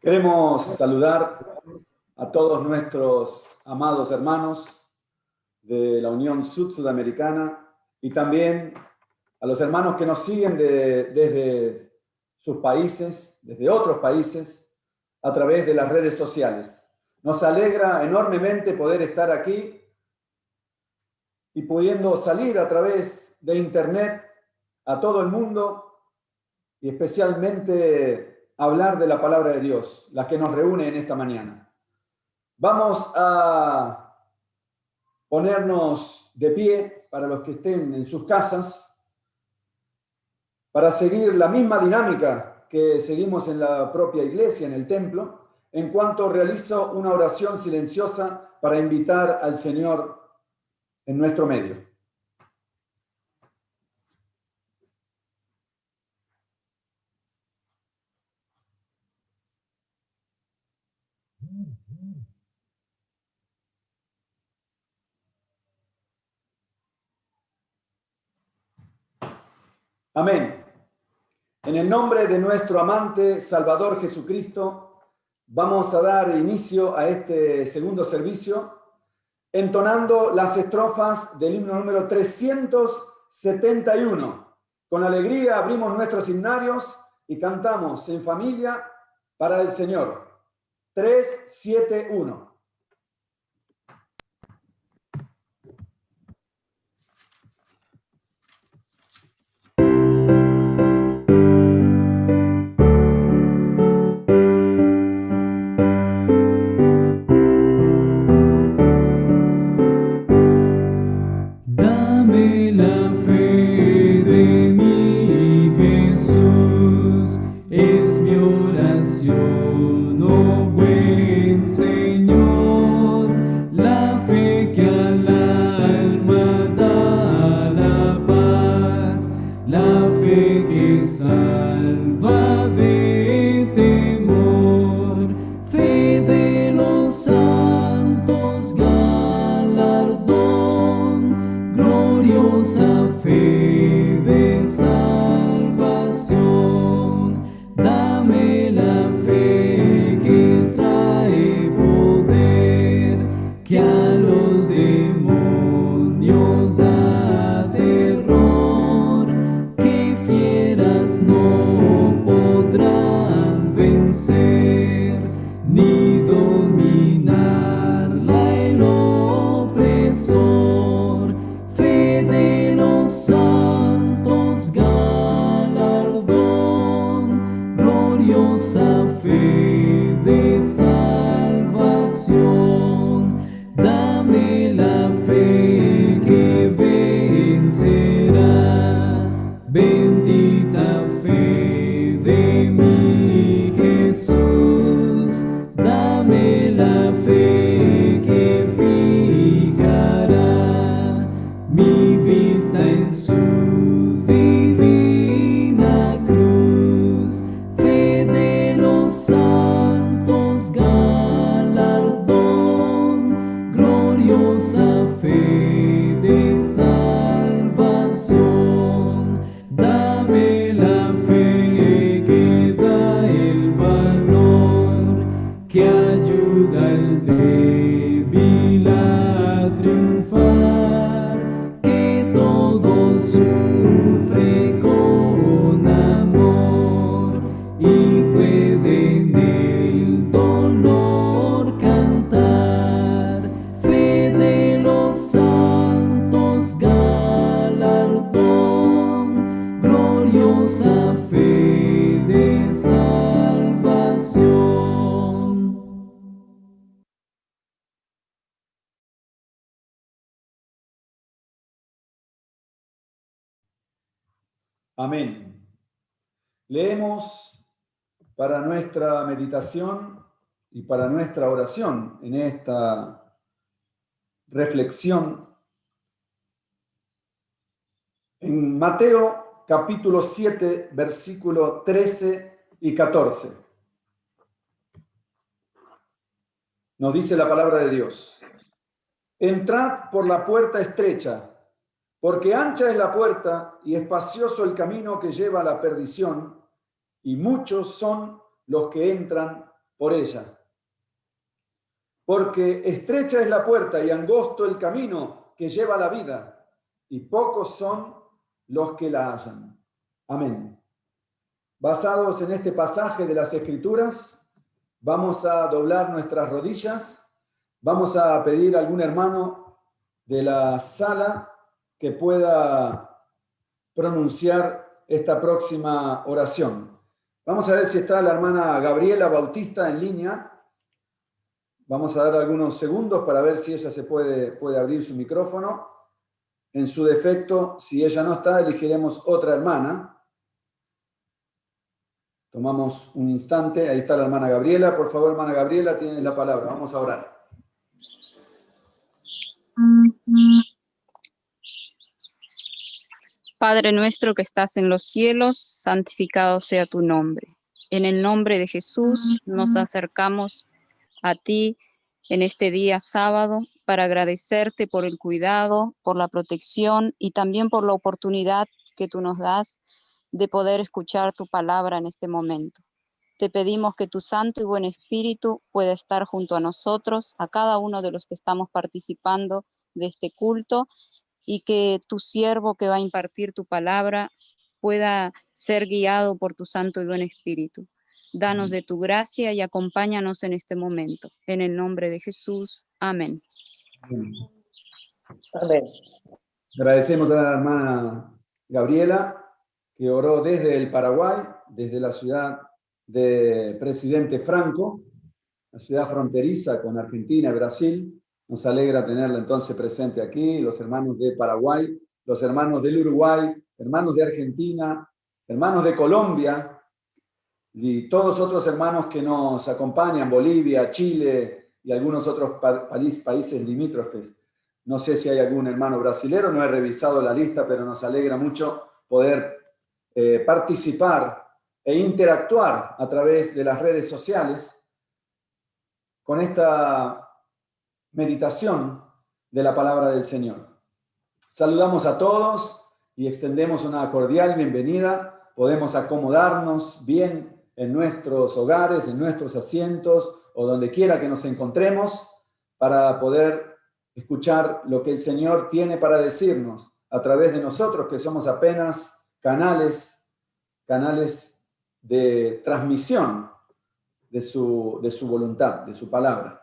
Queremos saludar a todos nuestros amados hermanos de la Unión Sudamericana y también a los hermanos que nos siguen desde sus países, desde otros países, a través de las redes sociales. Nos alegra enormemente poder estar aquí y pudiendo salir a través de Internet a todo el mundo y especialmente hablar de la palabra de Dios, la que nos reúne en esta mañana. Vamos a ponernos de pie para los que estén en sus casas, para seguir la misma dinámica que seguimos en la propia iglesia, en el templo, en cuanto realizo una oración silenciosa para invitar al Señor en nuestro medio. Amén. En el nombre de nuestro amante Salvador Jesucristo, vamos a dar inicio a este segundo servicio, entonando las estrofas del himno número 371. Con alegría abrimos nuestros himnarios y cantamos en familia para el Señor. 371. Amén. Leemos para nuestra meditación y para nuestra oración en esta reflexión en Mateo capítulo 7, versículo 13 y 14. Nos dice la palabra de Dios: entrad por la puerta estrecha, porque ancha es la puerta y espacioso el camino que lleva a la perdición, y muchos son los que entran por ella. Porque estrecha es la puerta y angosto el camino que lleva a la vida, y pocos son los que la hallan. Amén. Basados en este pasaje de las Escrituras, vamos a doblar nuestras rodillas, vamos a pedir a algún hermano de la sala que pueda pronunciar esta próxima oración. Vamos a ver si está la hermana Gabriela Bautista en línea. Vamos a dar algunos segundos para ver si ella puede abrir su micrófono. En su defecto, si ella no está, elegiremos otra hermana. Tomamos un instante. Ahí está la hermana Gabriela. Por favor, hermana Gabriela, tienes la palabra. Vamos a orar. Padre nuestro que estás en los cielos, santificado sea tu nombre. En el nombre de Jesús nos acercamos a ti en este día sábado para agradecerte por el cuidado, por la protección y también por la oportunidad que tú nos das de poder escuchar tu palabra en este momento. Te pedimos que tu Santo y buen Espíritu pueda estar junto a nosotros, a cada uno de los que estamos participando de este culto, y que tu siervo que va a impartir tu palabra pueda ser guiado por tu Santo y buen Espíritu. Danos de tu gracia y acompáñanos en este momento. En el nombre de Jesús. Amén. Amén. Agradecemos a la hermana Gabriela, que oró desde el Paraguay, desde la ciudad de Presidente Franco, la ciudad fronteriza con Argentina y Brasil. Nos alegra tenerla entonces presente aquí, los hermanos de Paraguay, los hermanos del Uruguay, hermanos de Argentina, hermanos de Colombia y todos otros hermanos que nos acompañan, Bolivia, Chile y algunos otros países limítrofes. No sé si hay algún hermano brasilero, no he revisado la lista, pero nos alegra mucho poder participar e interactuar a través de las redes sociales con esta meditación de la palabra del Señor. Saludamos a todos y extendemos una cordial bienvenida. Podemos acomodarnos bien en nuestros hogares, en nuestros asientos o donde quiera que nos encontremos para poder escuchar lo que el Señor tiene para decirnos a través de nosotros, que somos apenas canales de transmisión de su voluntad, de su palabra.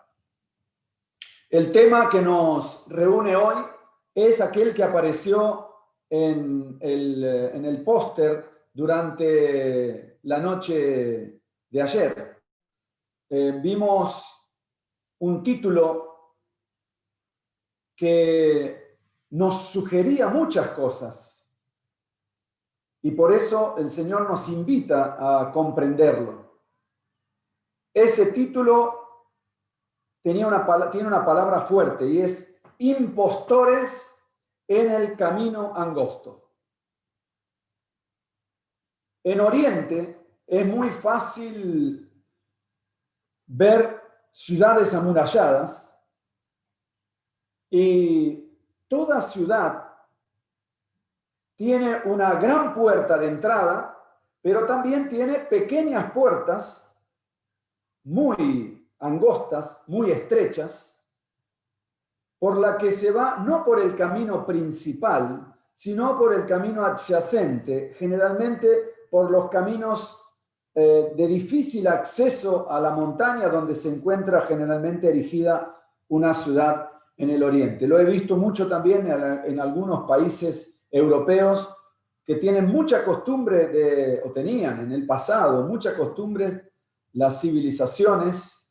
El tema que nos reúne hoy es aquel que apareció en el póster durante la noche de ayer. Vimos un título que nos sugería muchas cosas y por eso el Señor nos invita a comprenderlo. Ese título tiene una palabra fuerte y es impostores en el camino angosto. En Oriente es muy fácil ver ciudades amuralladas y toda ciudad tiene una gran puerta de entrada, pero también tiene pequeñas puertas muy angostas, muy estrechas, por la que se va no por el camino principal, sino por el camino adyacente, generalmente por los caminos de difícil acceso a la montaña donde se encuentra generalmente erigida una ciudad en el oriente. Lo he visto mucho también en algunos países europeos que tienen mucha costumbre o tenían en el pasado mucha costumbre las civilizaciones,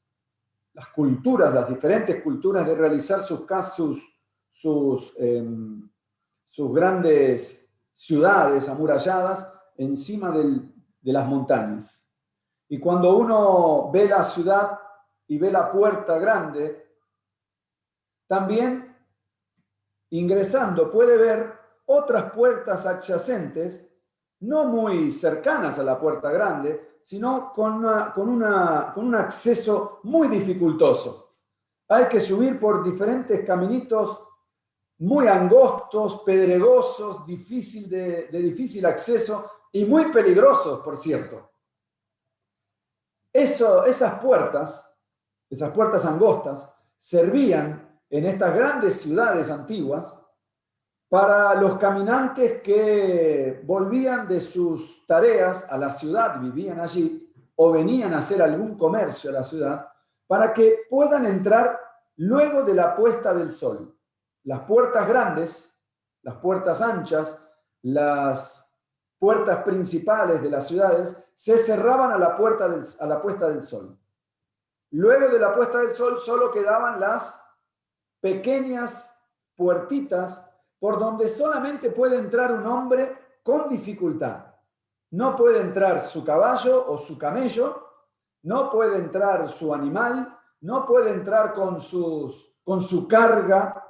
las culturas, las diferentes culturas de realizar sus grandes ciudades amuralladas encima de las montañas. Y cuando uno ve la ciudad y ve la puerta grande, también ingresando puede ver otras puertas adyacentes, no muy cercanas a la puerta grande, sino con un acceso muy dificultoso. Hay que subir por diferentes caminitos muy angostos, pedregosos, de difícil acceso y muy peligrosos, por cierto. esas puertas angostas, servían en estas grandes ciudades antiguas para los caminantes que volvían de sus tareas a la ciudad, vivían allí, o venían a hacer algún comercio a la ciudad, para que puedan entrar luego de la puesta del sol. Las puertas grandes, las puertas anchas, las puertas principales de las ciudades se cerraban a la puesta del sol. Luego de la puesta del sol solo quedaban las pequeñas puertitas por donde solamente puede entrar un hombre con dificultad. No puede entrar su caballo o su camello, no puede entrar su animal, no puede entrar con su carga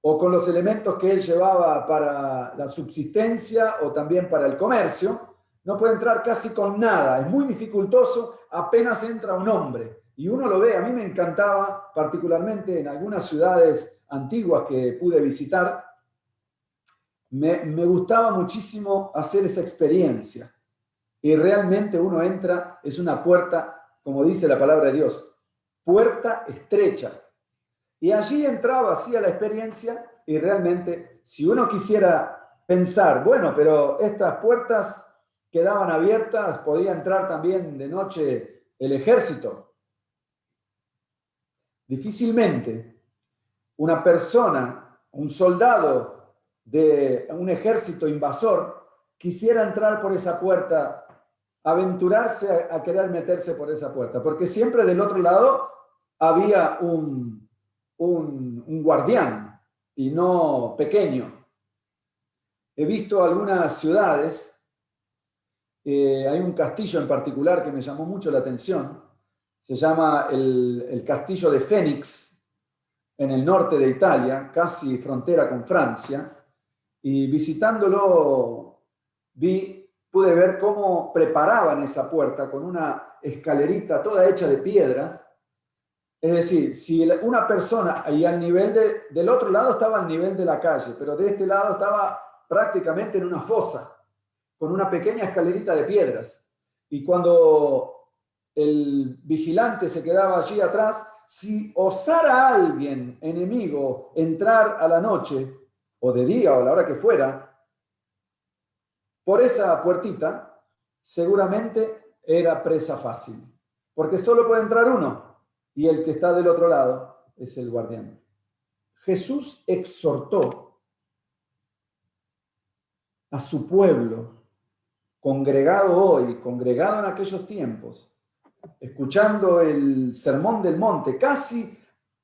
o con los elementos que él llevaba para la subsistencia o también para el comercio. No puede entrar casi con nada, es muy dificultoso, apenas entra un hombre. Y uno lo ve, a mí me encantaba, particularmente en algunas ciudades antiguas que pude visitar, me gustaba muchísimo hacer esa experiencia. Y realmente uno entra, es una puerta, como dice la palabra de Dios, puerta estrecha. Y allí entraba, hacía la experiencia, y realmente, si uno quisiera pensar, bueno, pero estas puertas quedaban abiertas, podía entrar también de noche el ejército. Difícilmente una persona, un soldado de un ejército invasor, quisiera entrar por esa puerta, aventurarse a querer meterse por esa puerta, porque siempre del otro lado había un guardián, y no pequeño. He visto algunas ciudades, hay un castillo en particular que me llamó mucho la atención, se llama el Castillo de Fénix, en el norte de Italia, casi frontera con Francia, y visitándolo pude ver cómo preparaban esa puerta con una escalerita toda hecha de piedras. Es decir, si una persona, ahí al nivel del otro lado estaba al nivel de la calle, pero de este lado estaba prácticamente en una fosa, con una pequeña escalerita de piedras. Y cuando el vigilante se quedaba allí atrás, si osara alguien enemigo entrar a la noche, o de día o a la hora que fuera, por esa puertita, seguramente era presa fácil, porque solo puede entrar uno, y el que está del otro lado es el guardián. Jesús exhortó a su pueblo, congregado hoy, congregado en aquellos tiempos, escuchando el Sermón del Monte, casi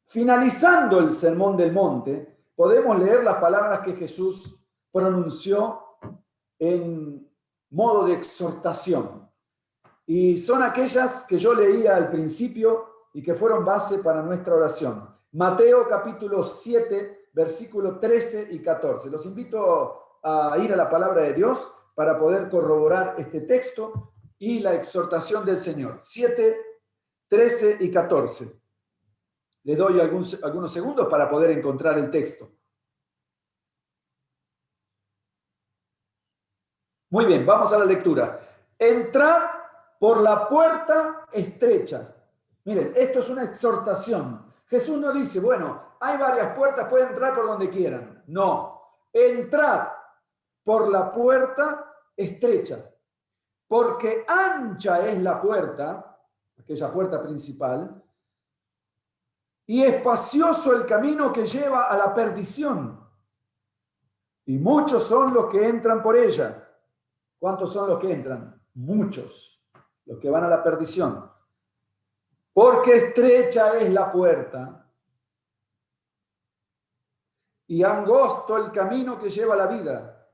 finalizando el Sermón del Monte, podemos leer las palabras que Jesús pronunció en modo de exhortación. Y son aquellas que yo leía al principio y que fueron base para nuestra oración. Mateo capítulo 7, versículos 13 y 14. Los invito a ir a la palabra de Dios para poder corroborar este texto y la exhortación del Señor. 7, 13 y 14. Les doy algunos segundos para poder encontrar el texto. Muy bien, vamos a la lectura. Entrad por la puerta estrecha. Miren, esto es una exhortación. Jesús no dice, bueno, hay varias puertas, pueden entrar por donde quieran. No, entrad por la puerta estrecha, porque ancha es la puerta, aquella puerta principal, y espacioso el camino que lleva a la perdición, y muchos son los que entran por ella. ¿Cuántos son los que entran? Muchos, los que van a la perdición. Porque estrecha es la puerta y angosto el camino que lleva a la vida,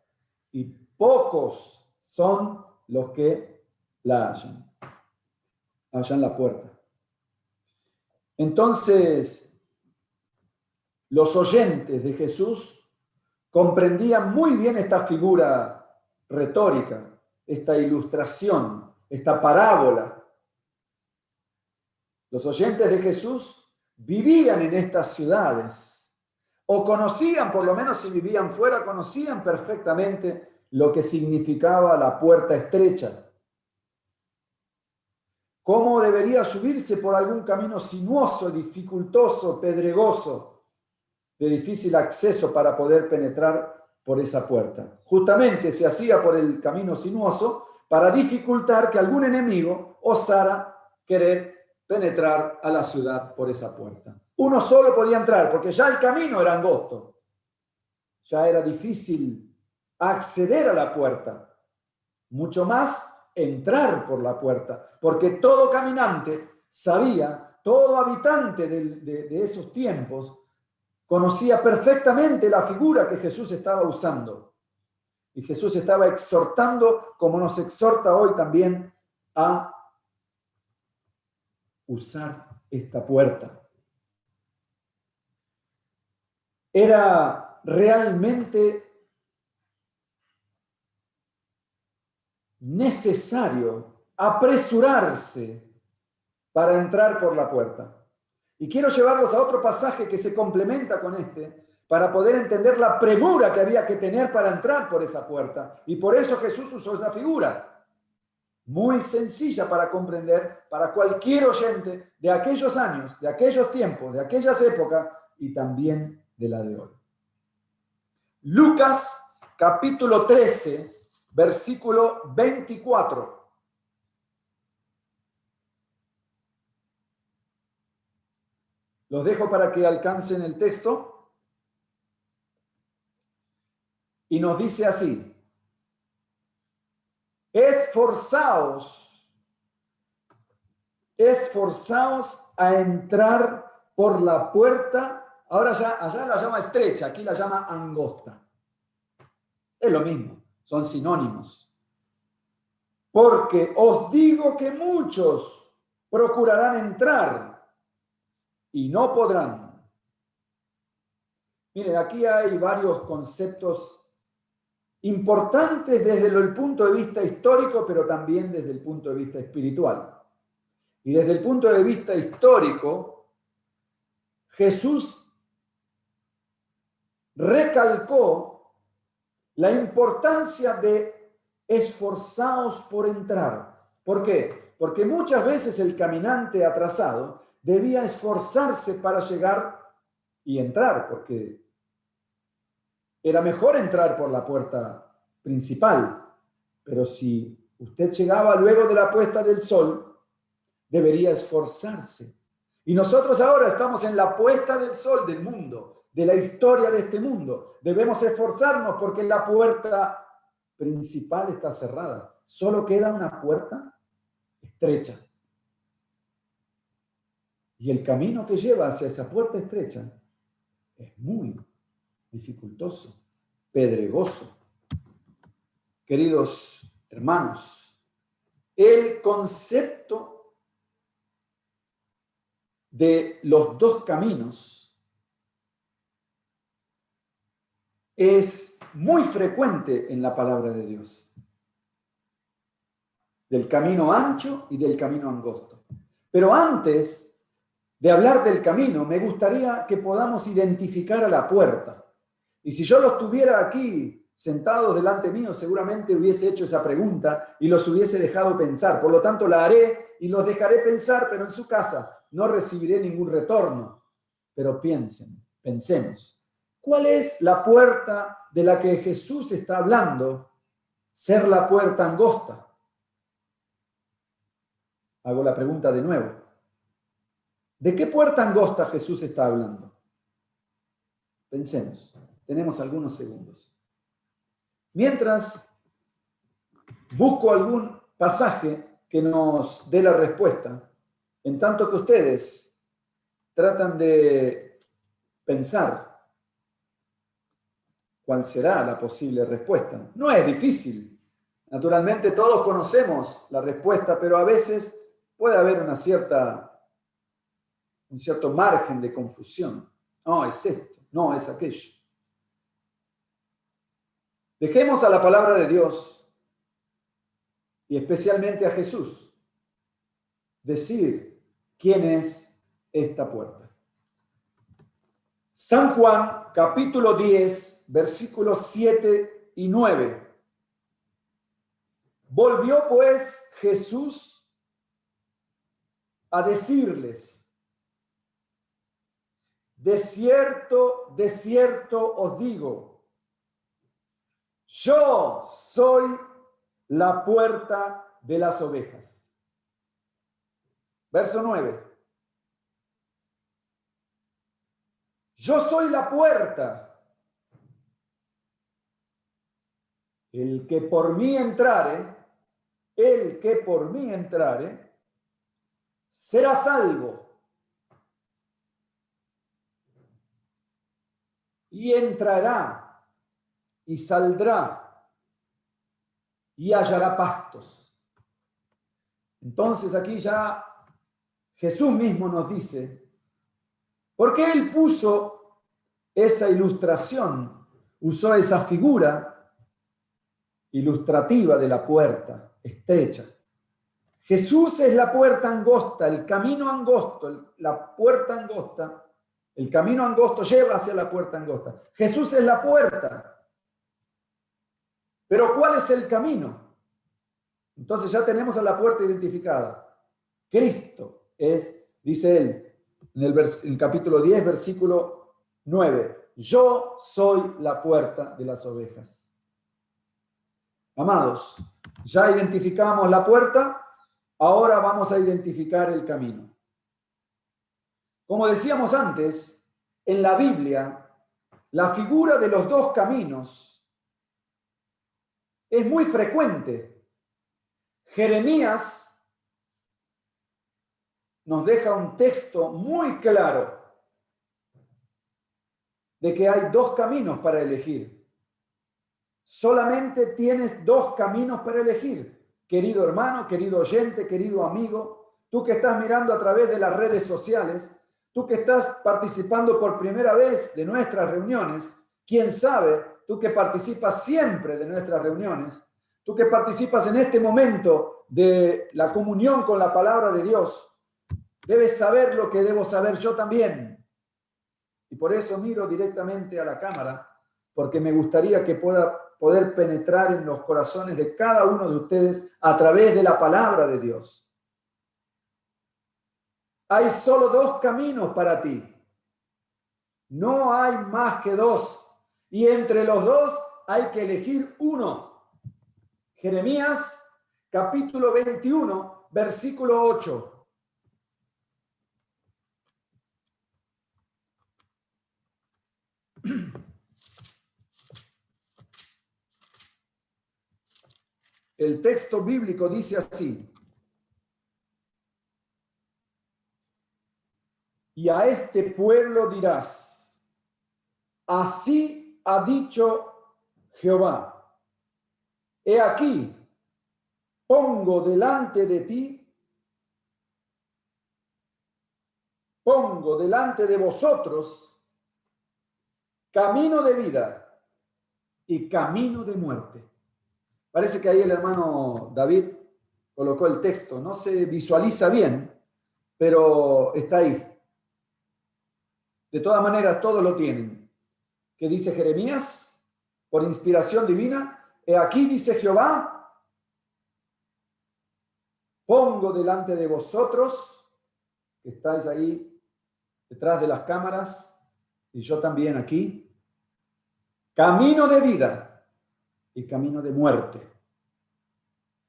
y pocos son los que la hallan la puerta. Entonces, los oyentes de Jesús comprendían muy bien esta figura retórica, esta ilustración, esta parábola. Los oyentes de Jesús vivían en estas ciudades, o conocían, por lo menos si vivían fuera, conocían perfectamente lo que significaba la puerta estrecha. cómo debería subirse por algún camino sinuoso, dificultoso, pedregoso, de difícil acceso para poder penetrar por esa puerta. Justamente se hacía por el camino sinuoso para dificultar que algún enemigo osara querer penetrar a la ciudad por esa puerta. Uno solo podía entrar porque ya el camino era angosto. Ya era difícil acceder a la puerta. Mucho más entrar por la puerta, porque todo caminante sabía, todo habitante de esos tiempos, conocía perfectamente la figura que Jesús estaba usando. Y Jesús estaba exhortando, como nos exhorta hoy también, a usar esta puerta. Era realmente necesario apresurarse para entrar por la puerta. Y quiero llevarlos a otro pasaje que se complementa con este, para poder entender la premura que había que tener para entrar por esa puerta. Y por eso Jesús usó esa figura. Muy sencilla para comprender para cualquier oyente de aquellos años, de aquellos tiempos, de aquellas épocas y también de la de hoy. Lucas capítulo 13, versículo 24. Los dejo para que alcancen el texto. Y nos dice así: esforzaos a entrar por la puerta. Ahora ya, allá la llama estrecha, aquí la llama angosta. Es lo mismo, son sinónimos. Porque os digo que muchos procurarán entrar y no podrán. Miren, aquí hay varios conceptos importantes desde el punto de vista histórico, pero también desde el punto de vista espiritual. Y desde el punto de vista histórico, Jesús recalcó la importancia de esforzaos por entrar. ¿Por qué? Porque muchas veces el caminante atrasado debía esforzarse para llegar y entrar, porque era mejor entrar por la puerta principal. Pero si usted llegaba luego de la puesta del sol, debería esforzarse. Y nosotros ahora estamos en la puesta del sol del mundo, de la historia de este mundo. Debemos esforzarnos porque la puerta principal está cerrada. Solo queda una puerta estrecha. Y el camino que lleva hacia esa puerta estrecha es muy dificultoso, pedregoso. Queridos hermanos, el concepto de los dos caminos es muy frecuente en la palabra de Dios. Del camino ancho y del camino angosto. Pero antes de hablar del camino, me gustaría que podamos identificar a la puerta. Y si yo los tuviera aquí sentados delante mío, seguramente hubiese hecho esa pregunta y los hubiese dejado pensar. Por lo tanto, la haré y los dejaré pensar, pero en su casa no recibiré ningún retorno. Pero pensemos. ¿Cuál es la puerta de la que Jesús está hablando? Ser la puerta angosta. Hago la pregunta de nuevo. ¿De qué puerta angosta Jesús está hablando? Pensemos. Tenemos algunos segundos. Mientras busco algún pasaje que nos dé la respuesta, en tanto que ustedes tratan de pensar cuál será la posible respuesta. No es difícil. Naturalmente todos conocemos la respuesta, pero a veces puede haber un cierto margen de confusión. No, es esto, no, es aquello. Dejemos a la palabra de Dios y especialmente a Jesús decir quién es esta puerta. San Juan, capítulo 10, versículos 7 y 9. Volvió pues Jesús a decirles: de cierto os digo, yo soy la puerta de las ovejas. Verso 9. Yo soy la puerta. El que por mí entrare, será salvo. Y entrará y saldrá y hallará pastos. Entonces aquí ya Jesús mismo nos dice, porque Él puso esa ilustración, usó esa figura ilustrativa de la puerta estrecha. Jesús es la puerta angosta, el camino angosto, la puerta angosta. El camino angosto lleva hacia la puerta angosta. Jesús es la puerta. Pero ¿cuál es el camino? Entonces ya tenemos a la puerta identificada. Cristo es, dice él, en el capítulo 10, versículo 9. Yo soy la puerta de las ovejas. Amados, ya identificamos la puerta, ahora vamos a identificar el camino. Como decíamos antes, en la Biblia, la figura de los dos caminos es muy frecuente. Jeremías nos deja un texto muy claro de que hay dos caminos para elegir. Solamente tienes dos caminos para elegir. Querido hermano, querido oyente, querido amigo, tú que estás mirando a través de las redes sociales, tú que estás participando por primera vez de nuestras reuniones, quién sabe, tú que participas siempre de nuestras reuniones, tú que participas en este momento de la comunión con la palabra de Dios, debes saber lo que debo saber yo también. Y por eso miro directamente a la cámara, porque me gustaría que pueda poder penetrar en los corazones de cada uno de ustedes a través de la palabra de Dios. Hay solo dos caminos para ti. No hay más que dos. Y entre los dos hay que elegir uno. Jeremías, capítulo 21, versículo 8. El texto bíblico dice así: y a este pueblo dirás, así ha dicho Jehová, he aquí, pongo delante de vosotros camino de vida y camino de muerte. Parece que ahí el hermano David colocó el texto. No se visualiza bien, pero está ahí. De todas maneras, todos lo tienen. ¿Qué dice Jeremías? Por inspiración divina. He aquí, dice Jehová, pongo delante de vosotros, que estáis ahí detrás de las cámaras, y yo también aquí, camino de vida y camino de muerte.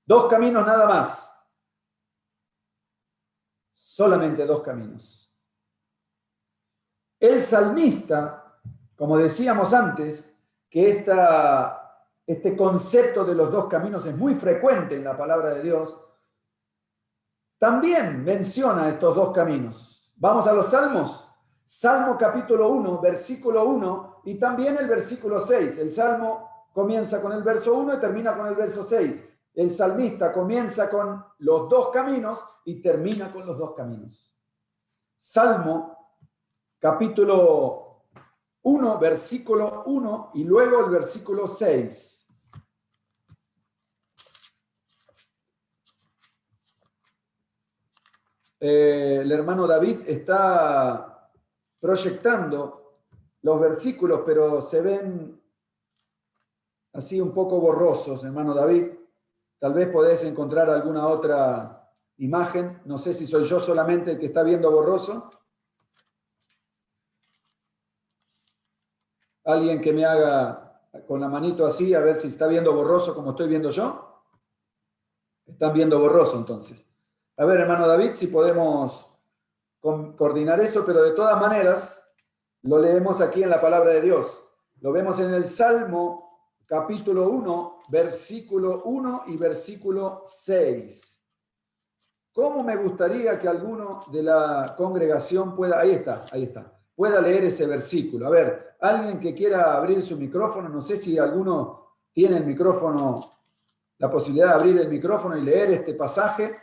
Dos caminos nada más. Solamente dos caminos. El salmista, como decíamos antes, que este concepto de los dos caminos es muy frecuente en la palabra de Dios, también menciona estos dos caminos. Vamos a los salmos. Salmo capítulo 1, versículo 1 y también el versículo 6. El salmo comienza con el verso 1 y termina con el verso 6. El salmista comienza con los dos caminos y termina con los dos caminos. Salmo capítulo 1, versículo 1 y luego el versículo 6. El hermano David está proyectando los versículos, pero se ven así un poco borrosos, hermano David. Tal vez podés encontrar alguna otra imagen. No sé si soy yo solamente el que está viendo borroso. Alguien que me haga con la manito así, a ver si está viendo borroso como estoy viendo yo. Están viendo borroso entonces. A ver, hermano David, si podemos coordinar eso, pero de todas maneras lo leemos aquí en la palabra de Dios. Lo vemos en el Salmo capítulo 1, versículo 1 y versículo 6. ¿Cómo me gustaría que alguno de la congregación pueda, ahí está, pueda leer ese versículo? A ver, alguien que quiera abrir su micrófono, no sé si alguno tiene el micrófono, la posibilidad de abrir el micrófono y leer este pasaje.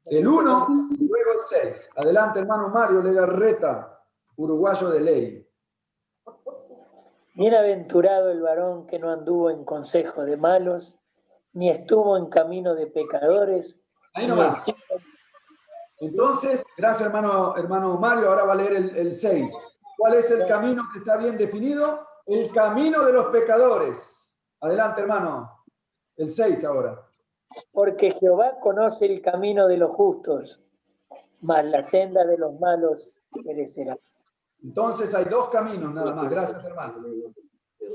El 1 y luego el 6. Adelante, hermano Mario Legarreta, uruguayo de ley. Bienaventurado el varón que no anduvo en consejo de malos, ni estuvo en camino de pecadores. Ahí nomás. Entonces, gracias hermano Mario, ahora va a leer el 6. ¿Cuál es el camino que está bien definido? El camino de los pecadores. Adelante, hermano. El 6 ahora. Porque Jehová conoce el camino de los justos, mas la senda de los malos perecerá. Entonces hay dos caminos nada más. Gracias, hermano.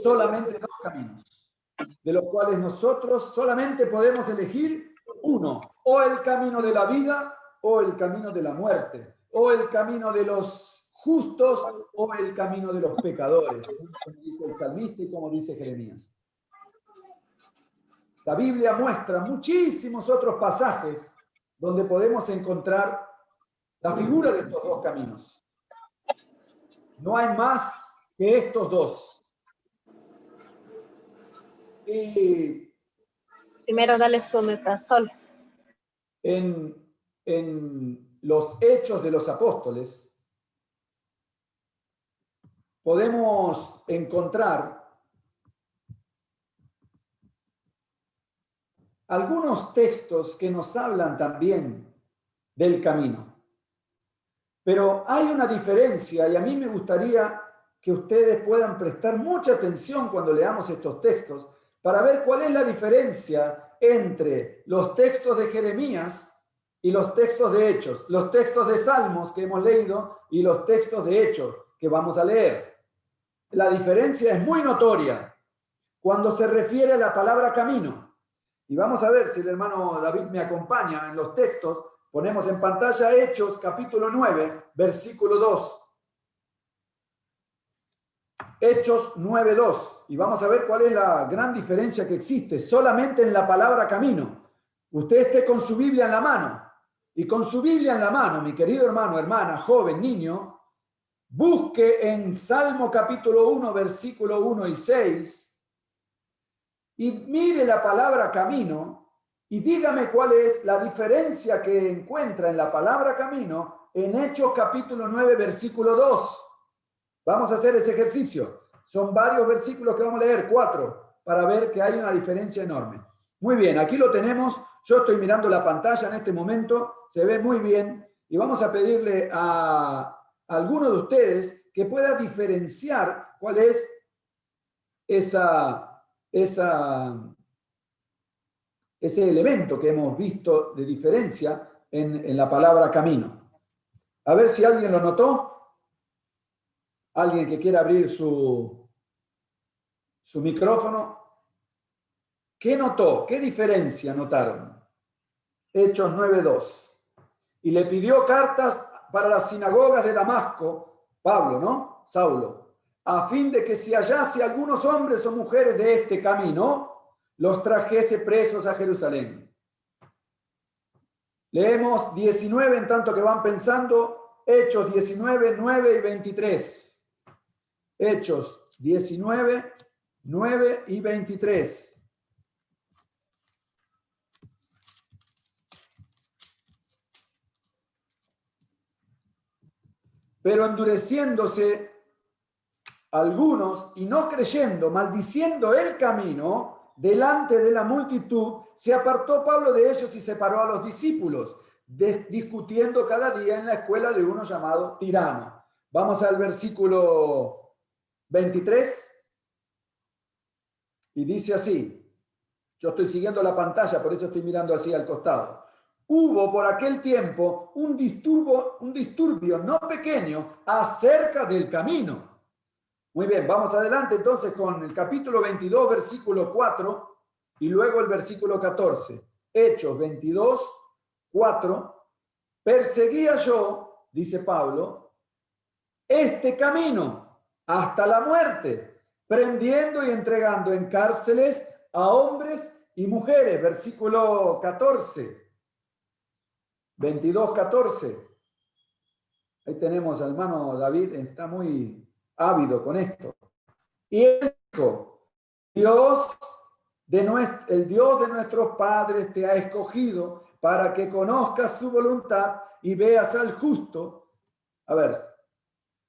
Solamente dos caminos, de los cuales nosotros solamente podemos elegir uno. O el camino de la vida, o el camino de la muerte. O el camino de los justos, o el camino de los pecadores. Como dice el salmista y como dice Jeremías. La Biblia muestra muchísimos otros pasajes donde podemos encontrar la figura de estos dos caminos. No hay más que estos dos. Y primero dale su omeprazol. En los Hechos de los Apóstoles podemos encontrar algunos textos que nos hablan también del camino. Pero hay una diferencia y a mí me gustaría que ustedes puedan prestar mucha atención cuando leamos estos textos para ver cuál es la diferencia entre los textos de Jeremías y los textos de Hechos, los textos de Salmos que hemos leído y los textos de Hechos que vamos a leer. La diferencia es muy notoria cuando se refiere a la palabra camino. Y vamos a ver si el hermano David me acompaña en los textos. Ponemos en pantalla Hechos, capítulo 9, versículo 2. Hechos 9:2. Y vamos a ver cuál es la gran diferencia que existe solamente en la palabra camino. Usted esté con su Biblia en la mano. Y con su Biblia en la mano, mi querido hermano, hermana, joven, niño, busque en Salmo capítulo 1, versículo 1 y 6. Y mire la palabra camino y dígame cuál es la diferencia que encuentra en la palabra camino en Hechos capítulo 9, versículo 2. Vamos a hacer ese ejercicio. Son varios versículos que vamos a leer, 4, para ver que hay una diferencia enorme. Muy bien, aquí lo tenemos. Yo estoy mirando la pantalla en este momento, se ve muy bien. Y vamos a pedirle a alguno de ustedes que pueda diferenciar cuál es ese elemento que hemos visto de diferencia en la palabra camino. A ver si alguien lo notó. Alguien que quiera abrir su micrófono. ¿Qué notó? ¿Qué diferencia notaron? Hechos 9:2. Y le pidió cartas para las sinagogas de Damasco, Pablo, ¿no? Saulo, a fin de que si hallase algunos hombres o mujeres de este camino, los trajese presos a Jerusalén. Leemos 19 en tanto que van pensando. Hechos 19, 9 y 23. Hechos 19, 9 y 23. Pero endureciéndose algunos y no creyendo, maldiciendo el camino delante de la multitud, se apartó Pablo de ellos y separó a los discípulos, discutiendo cada día en la escuela de uno llamado Tirano. Vamos al versículo 23 y dice así. Yo estoy siguiendo la pantalla, por eso estoy mirando así al costado. hubo por aquel tiempo un disturbio no pequeño acerca del camino. Muy bien, vamos adelante entonces con el capítulo 22, versículo 4 y luego el versículo 14. Hechos 22, 4. Perseguía yo, dice Pablo, este camino hasta la muerte, prendiendo y entregando en cárceles a hombres y mujeres. Versículo 14. 22, 14. Ahí tenemos al hermano David, está muy ávido con esto. Y él dijo, el Dios de nuestros padres te ha escogido para que conozcas su voluntad y veas al justo. A ver,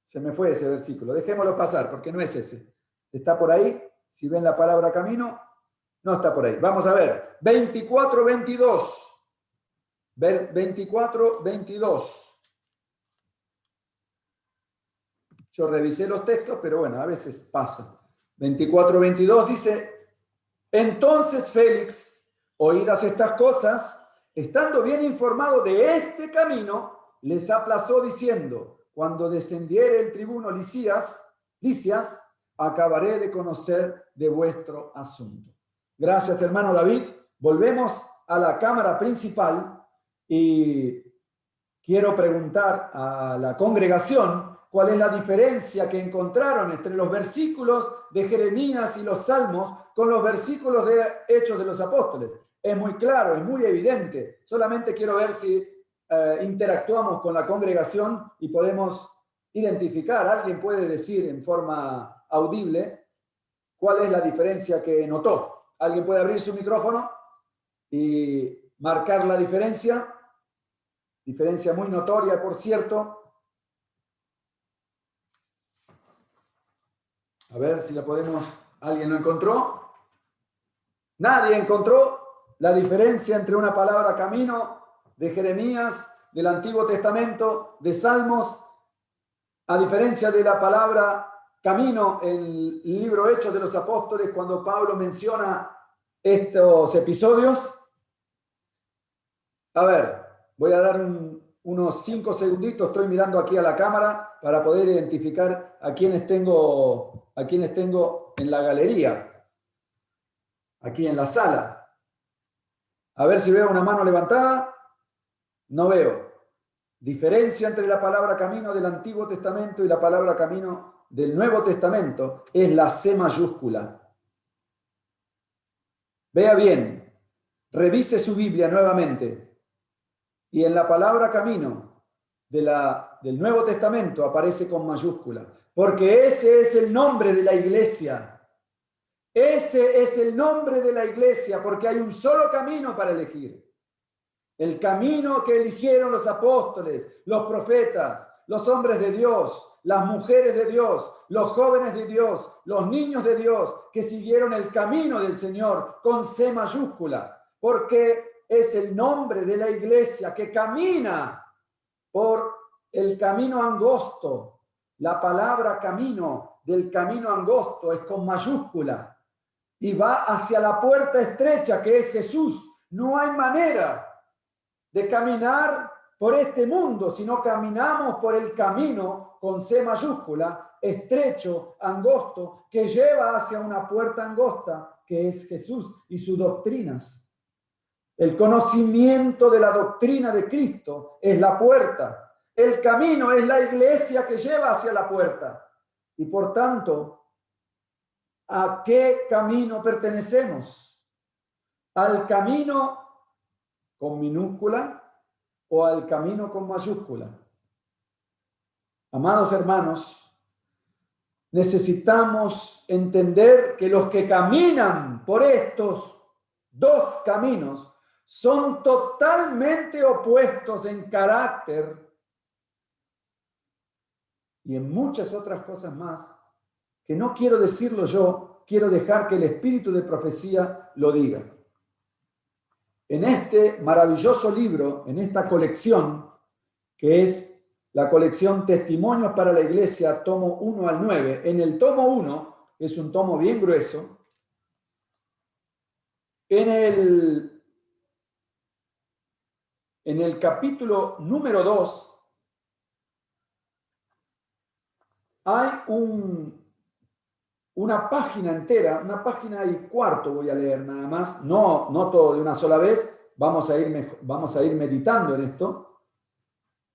se me fue ese versículo, dejémoslo pasar porque no es ese. ¿Está por ahí? Si ven la palabra camino, no está por ahí. Vamos a ver, 24, 22. 24, 22. Yo revisé los textos, pero bueno, a veces pasa. 24, 22 dice, entonces Félix, oídas estas cosas, estando bien informado de este camino, les aplazó diciendo, cuando descendiere el tribuno Licias, acabaré de conocer de vuestro asunto. Gracias, hermano David. Volvemos a la cámara principal y quiero preguntar a la congregación cuál es la diferencia que encontraron entre los versículos de Jeremías y los Salmos con los versículos de Hechos de los Apóstoles. Es muy claro, es muy evidente. Solamente quiero ver si interactuamos con la congregación y podemos identificar. Alguien puede decir en forma audible cuál es la diferencia que notó. ¿Alguien puede abrir su micrófono y marcar la diferencia? Diferencia muy notoria, por cierto. A ver si la podemos... ¿Alguien lo encontró? Nadie encontró la diferencia entre una palabra camino de Jeremías, del Antiguo Testamento, de Salmos, a diferencia de la palabra camino en el libro Hechos de los Apóstoles, cuando Pablo menciona estos episodios. A ver, voy a dar unos 5 segunditos, estoy mirando aquí a la cámara para poder identificar a quienes tengo en la galería, aquí en la sala. A ver si veo una mano levantada. No veo. Diferencia entre la palabra camino del Antiguo Testamento y la palabra camino del Nuevo Testamento es la C mayúscula. Vea bien, revise su Biblia nuevamente y en la palabra camino del Nuevo Testamento aparece con mayúscula, porque ese es el nombre de la iglesia. Ese es el nombre de la iglesia, porque hay un solo camino para elegir. El camino que eligieron los apóstoles, los profetas, los hombres de Dios, las mujeres de Dios, los jóvenes de Dios, los niños de Dios, que siguieron el camino del Señor con C mayúscula, porque es el nombre de la iglesia que camina por el camino angosto. La palabra camino del camino angosto es con mayúscula y va hacia la puerta estrecha que es Jesús. No hay manera de caminar por este mundo, sino caminamos por el camino con C mayúscula, estrecho, angosto, que lleva hacia una puerta angosta, que es Jesús y sus doctrinas. El conocimiento de la doctrina de Cristo es la puerta. El camino es la iglesia que lleva hacia la puerta. Y por tanto, ¿a qué camino pertenecemos? ¿Al camino con minúscula o al camino con mayúscula? Amados hermanos, necesitamos entender que los que caminan por estos dos caminos son totalmente opuestos en carácter y en muchas otras cosas más, que no quiero decirlo yo, quiero dejar que el espíritu de profecía lo diga. En este maravilloso libro, en esta colección, que es la colección Testimonios para la Iglesia, tomo 1 al 9, en el tomo 1, es un tomo bien grueso, en el en el capítulo número 2, hay una página entera, una página y cuarto voy a leer nada más, no todo de una sola vez, vamos a ir meditando en esto,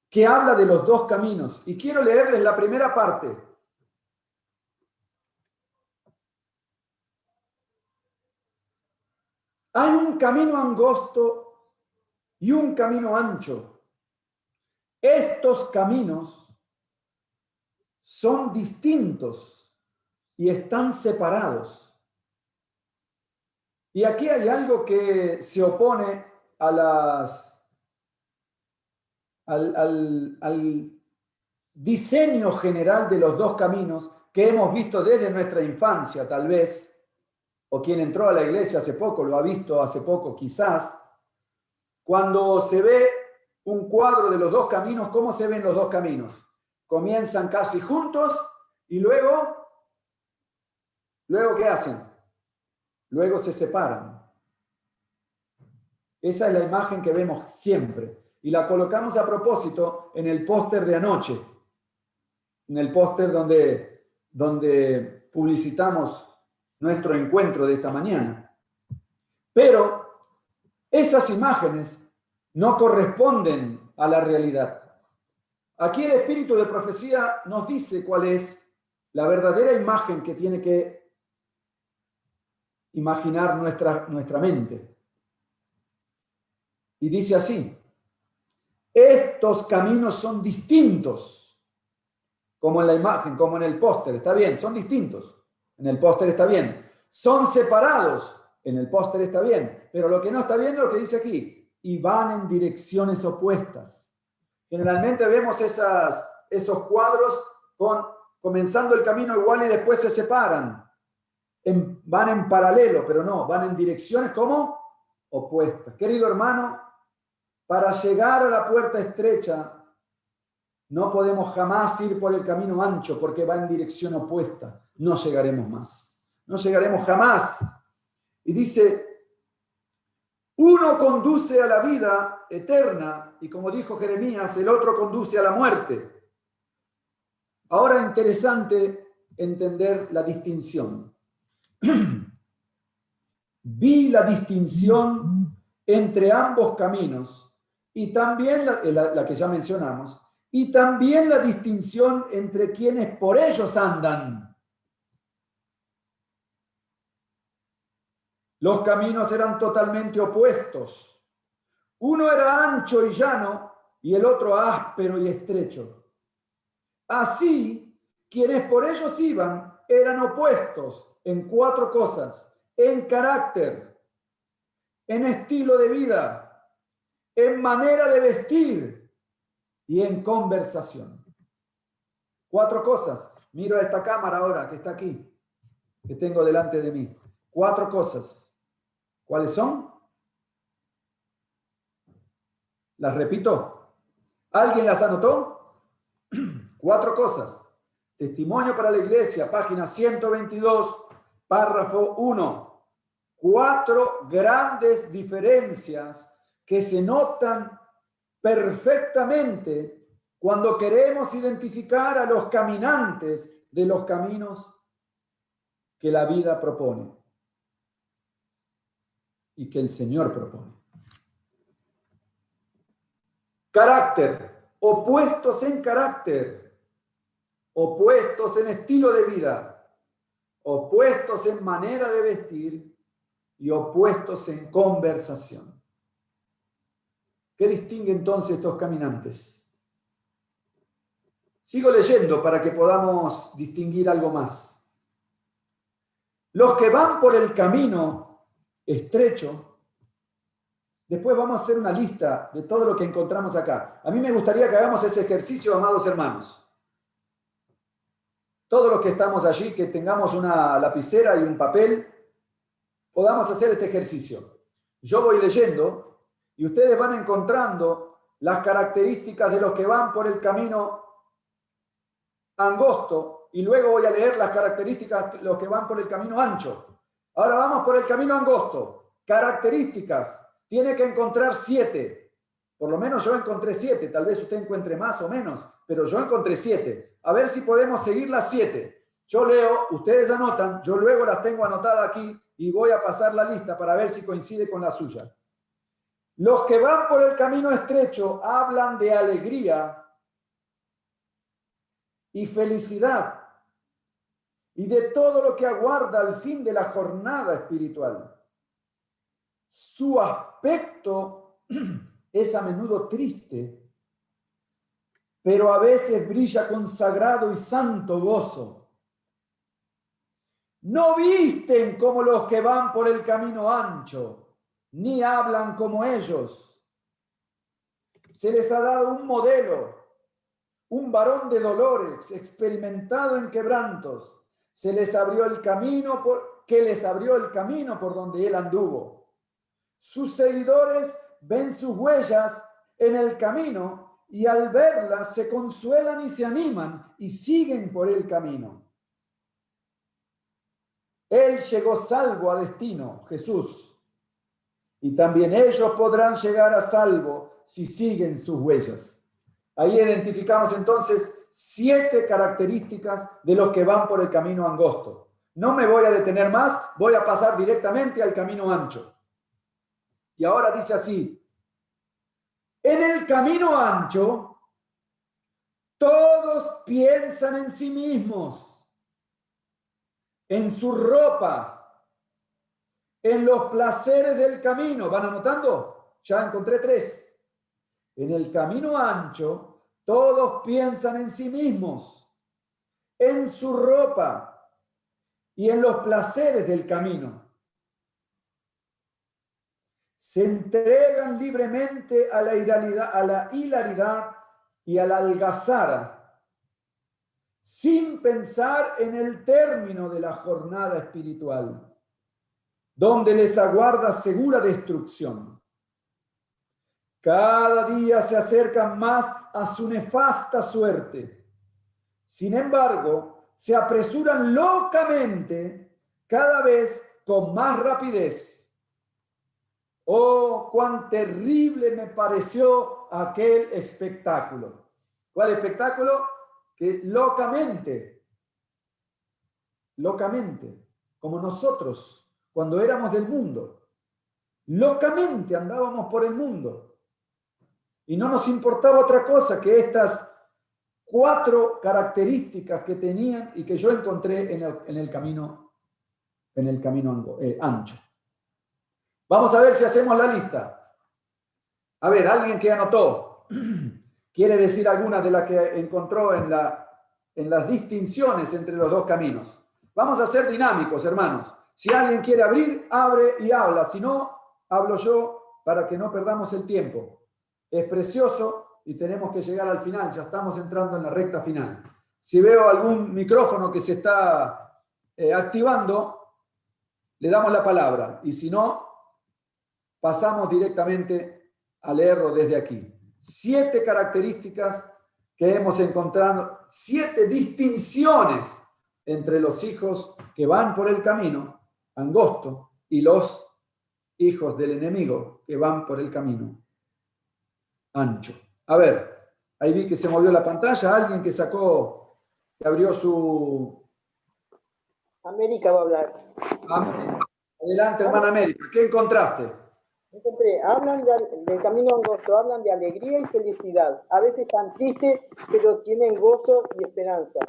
que habla de los dos caminos. Y quiero leerles la primera parte. Hay un camino angosto y un camino ancho. Estos caminos son distintos y están separados. Y aquí hay algo que se opone a al diseño general de los dos caminos que hemos visto desde nuestra infancia, tal vez, o quien entró a la iglesia hace poco, lo ha visto hace poco quizás. Cuando se ve un cuadro de los dos caminos, ¿cómo se ven los dos caminos? Comienzan casi juntos y luego ¿qué hacen? Luego se separan. Esa es la imagen que vemos siempre. Y la colocamos a propósito en el póster de anoche. En el póster donde publicitamos nuestro encuentro de esta mañana. Pero esas imágenes no corresponden a la realidad. Aquí el espíritu de profecía nos dice cuál es la verdadera imagen que tiene que imaginar nuestra mente. Y dice así: estos caminos son distintos, como en la imagen, como en el póster, está bien, son distintos, en el póster está bien, son separados, en el póster está bien, pero lo que no está bien es lo que dice aquí, y van en direcciones opuestas. Generalmente vemos esos cuadros comenzando el camino igual y después se separan. Van en paralelo, pero no, van en direcciones como opuestas. Querido hermano, para llegar a la puerta estrecha no podemos jamás ir por el camino ancho porque va en dirección opuesta. No llegaremos más. No llegaremos jamás. Y dice, uno conduce a la vida eterna y como dijo Jeremías, el otro conduce a la muerte. Ahora interesante entender la distinción. Vi la distinción entre ambos caminos y también la que ya mencionamos, y también la distinción entre quienes por ellos andan. Los caminos eran totalmente opuestos. Uno era ancho y llano y el otro áspero y estrecho. Así, quienes por ellos iban eran opuestos en 4 cosas: en carácter, en estilo de vida, en manera de vestir y en conversación. 4 cosas. Miro a esta cámara ahora que está aquí, que tengo delante de mí. 4 cosas. ¿Cuáles son? ¿Las repito? ¿Alguien las anotó? 4 cosas. Testimonio para la Iglesia, página 122, párrafo 1. 4 grandes diferencias que se notan perfectamente cuando queremos identificar a los caminantes de los caminos que la vida propone y que el Señor propone. Carácter, opuestos en carácter, opuestos en estilo de vida, opuestos en manera de vestir y opuestos en conversación. ¿Qué distingue entonces estos caminantes? Sigo leyendo para que podamos distinguir algo más. Los que van por el camino estrecho, después vamos a hacer una lista de todo lo que encontramos acá. A mí me gustaría que hagamos ese ejercicio, amados hermanos. Todos los que estamos allí, que tengamos una lapicera y un papel, podamos hacer este ejercicio. Yo voy leyendo y ustedes van encontrando las características de los que van por el camino angosto y luego voy a leer las características de los que van por el camino ancho. Ahora vamos por el camino angosto. Características. Tiene que encontrar 7. Por lo menos yo encontré 7. Tal vez usted encuentre más o menos, pero yo encontré 7. A ver si podemos seguir las 7. Yo leo, ustedes anotan, yo luego las tengo anotadas aquí y voy a pasar la lista para ver si coincide con la suya. Los que van por el camino estrecho hablan de alegría y felicidad y de todo lo que aguarda al fin de la jornada espiritual. Su aspecto es a menudo triste, pero a veces brilla con sagrado y santo gozo. No visten como los que van por el camino ancho, ni hablan como ellos. Se les ha dado un modelo, un varón de dolores, experimentado en quebrantos. Se les abrió el camino por donde él anduvo. Sus seguidores ven sus huellas en el camino y al verlas se consuelan y se animan y siguen por el camino. Él llegó salvo a destino, Jesús, y también ellos podrán llegar a salvo si siguen sus huellas. Ahí identificamos entonces 7 características de los que van por el camino angosto. No me voy a detener más, voy a pasar directamente al camino ancho. Y ahora dice así: en el camino ancho, todos piensan en sí mismos, en su ropa, en los placeres del camino. ¿Van anotando? Ya encontré 3. En el camino ancho, todos piensan en sí mismos, en su ropa y en los placeres del camino. Se entregan libremente a la hilaridad y a la algazara, sin pensar en el término de la jornada espiritual, donde les aguarda segura destrucción. Cada día se acercan más a su nefasta suerte. Sin embargo, se apresuran locamente, cada vez con más rapidez. Oh, cuán terrible me pareció aquel espectáculo. ¿Cuál espectáculo? Que locamente, como nosotros, cuando éramos del mundo, locamente andábamos por el mundo. Y no nos importaba otra cosa que estas 4 características que tenían y que yo encontré en el camino ancho. Vamos a ver si hacemos la lista. A ver, alguien que anotó, ¿quiere decir alguna de las que encontró en las distinciones entre los 2 caminos? Vamos a ser dinámicos, hermanos. Si alguien quiere abrir, abre y habla. Si no, hablo yo para que no perdamos el tiempo. Es precioso y tenemos que llegar al final. Ya estamos entrando en la recta final. Si veo algún micrófono que se está activando, le damos la palabra. Y si no, pasamos directamente a leerlo desde aquí. 7 características que hemos encontrado, 7 distinciones entre los hijos que van por el camino angosto y los hijos del enemigo que van por el camino ancho. A ver, ahí vi que se movió la pantalla, alguien que abrió su... América va a hablar. Adelante, hermana América, ¿qué encontraste? Encontré, hablan del camino angosto, hablan de alegría y felicidad. A veces están tristes, pero tienen gozo y esperanza.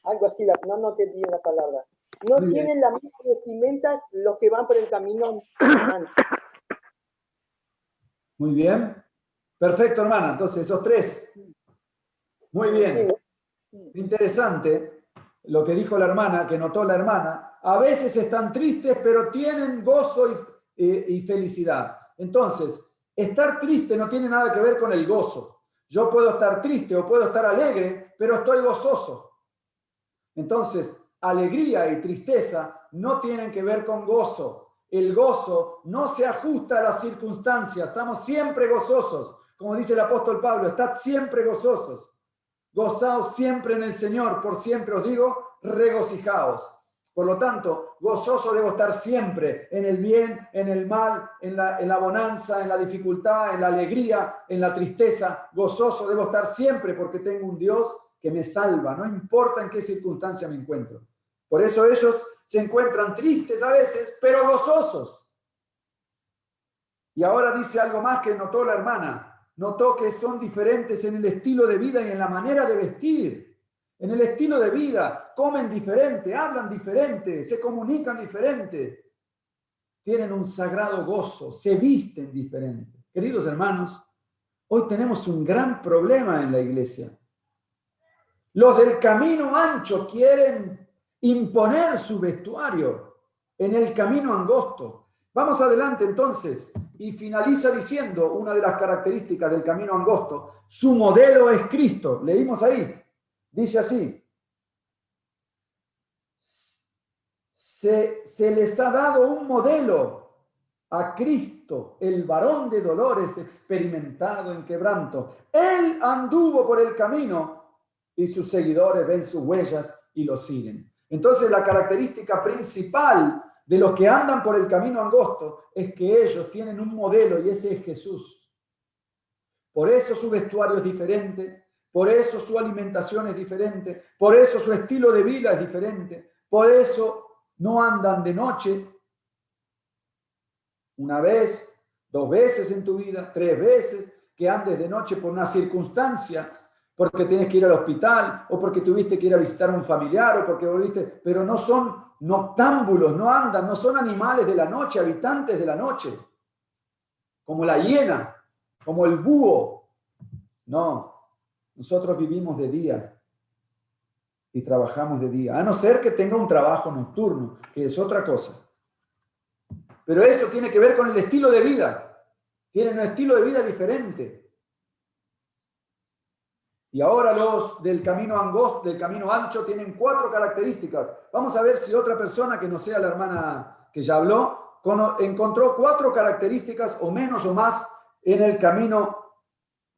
Algo así, no noté bien la palabra. No Muy tienen bien. la misma vestimenta los que van por el camino ancho. Muy bien. Perfecto, hermana. Entonces, esos 3. Muy bien. Interesante lo que dijo la hermana, que notó la hermana. A veces están tristes, pero tienen gozo y felicidad. Entonces, estar triste no tiene nada que ver con el gozo. Yo puedo estar triste o puedo estar alegre, pero estoy gozoso. Entonces, alegría y tristeza no tienen que ver con gozo. El gozo no se ajusta a las circunstancias. Estamos siempre gozosos. Como dice el apóstol Pablo, estad siempre gozosos. Gozaos siempre en el Señor. Por siempre os digo, regocijaos. Por lo tanto, gozoso debo estar siempre, en el bien, en el mal, en la bonanza, en la dificultad, en la alegría, en la tristeza. Gozoso debo estar siempre porque tengo un Dios que me salva, no importa en qué circunstancia me encuentro. Por eso ellos se encuentran tristes a veces, pero gozosos. Y ahora dice algo más que notó la hermana. Notó que son diferentes en el estilo de vida y en la manera de vestir. En el estilo de vida, comen diferente, hablan diferente, se comunican diferente. Tienen un sagrado gozo, se visten diferente. Queridos hermanos, hoy tenemos un gran problema en la iglesia. Los del camino ancho quieren imponer su vestuario en el camino angosto. Vamos adelante entonces, y finaliza diciendo una de las características del camino angosto. Su modelo es Cristo. Leímos ahí. Dice así, se les ha dado un modelo a Cristo, el varón de dolores experimentado en quebranto. Él anduvo por el camino y sus seguidores ven sus huellas y lo siguen. Entonces la característica principal de los que andan por el camino angosto es que ellos tienen un modelo y ese es Jesús. Por eso su vestuario es diferente. Por eso su alimentación es diferente, por eso su estilo de vida es diferente, por eso no andan de noche una vez, 2 veces en tu vida, 3 veces, que andes de noche por una circunstancia, porque tienes que ir al hospital, o porque tuviste que ir a visitar a un familiar, o porque volviste, pero no son noctámbulos, no andan, no son animales de la noche, habitantes de la noche, como la hiena, como el búho, no. Nosotros vivimos de día y trabajamos de día, a no ser que tenga un trabajo nocturno, que es otra cosa. Pero eso tiene que ver con el estilo de vida. Tienen un estilo de vida diferente. Y ahora los del camino angosto, del camino ancho, tienen 4 características. Vamos a ver si otra persona que no sea la hermana que ya habló, encontró 4 características o menos o más en el camino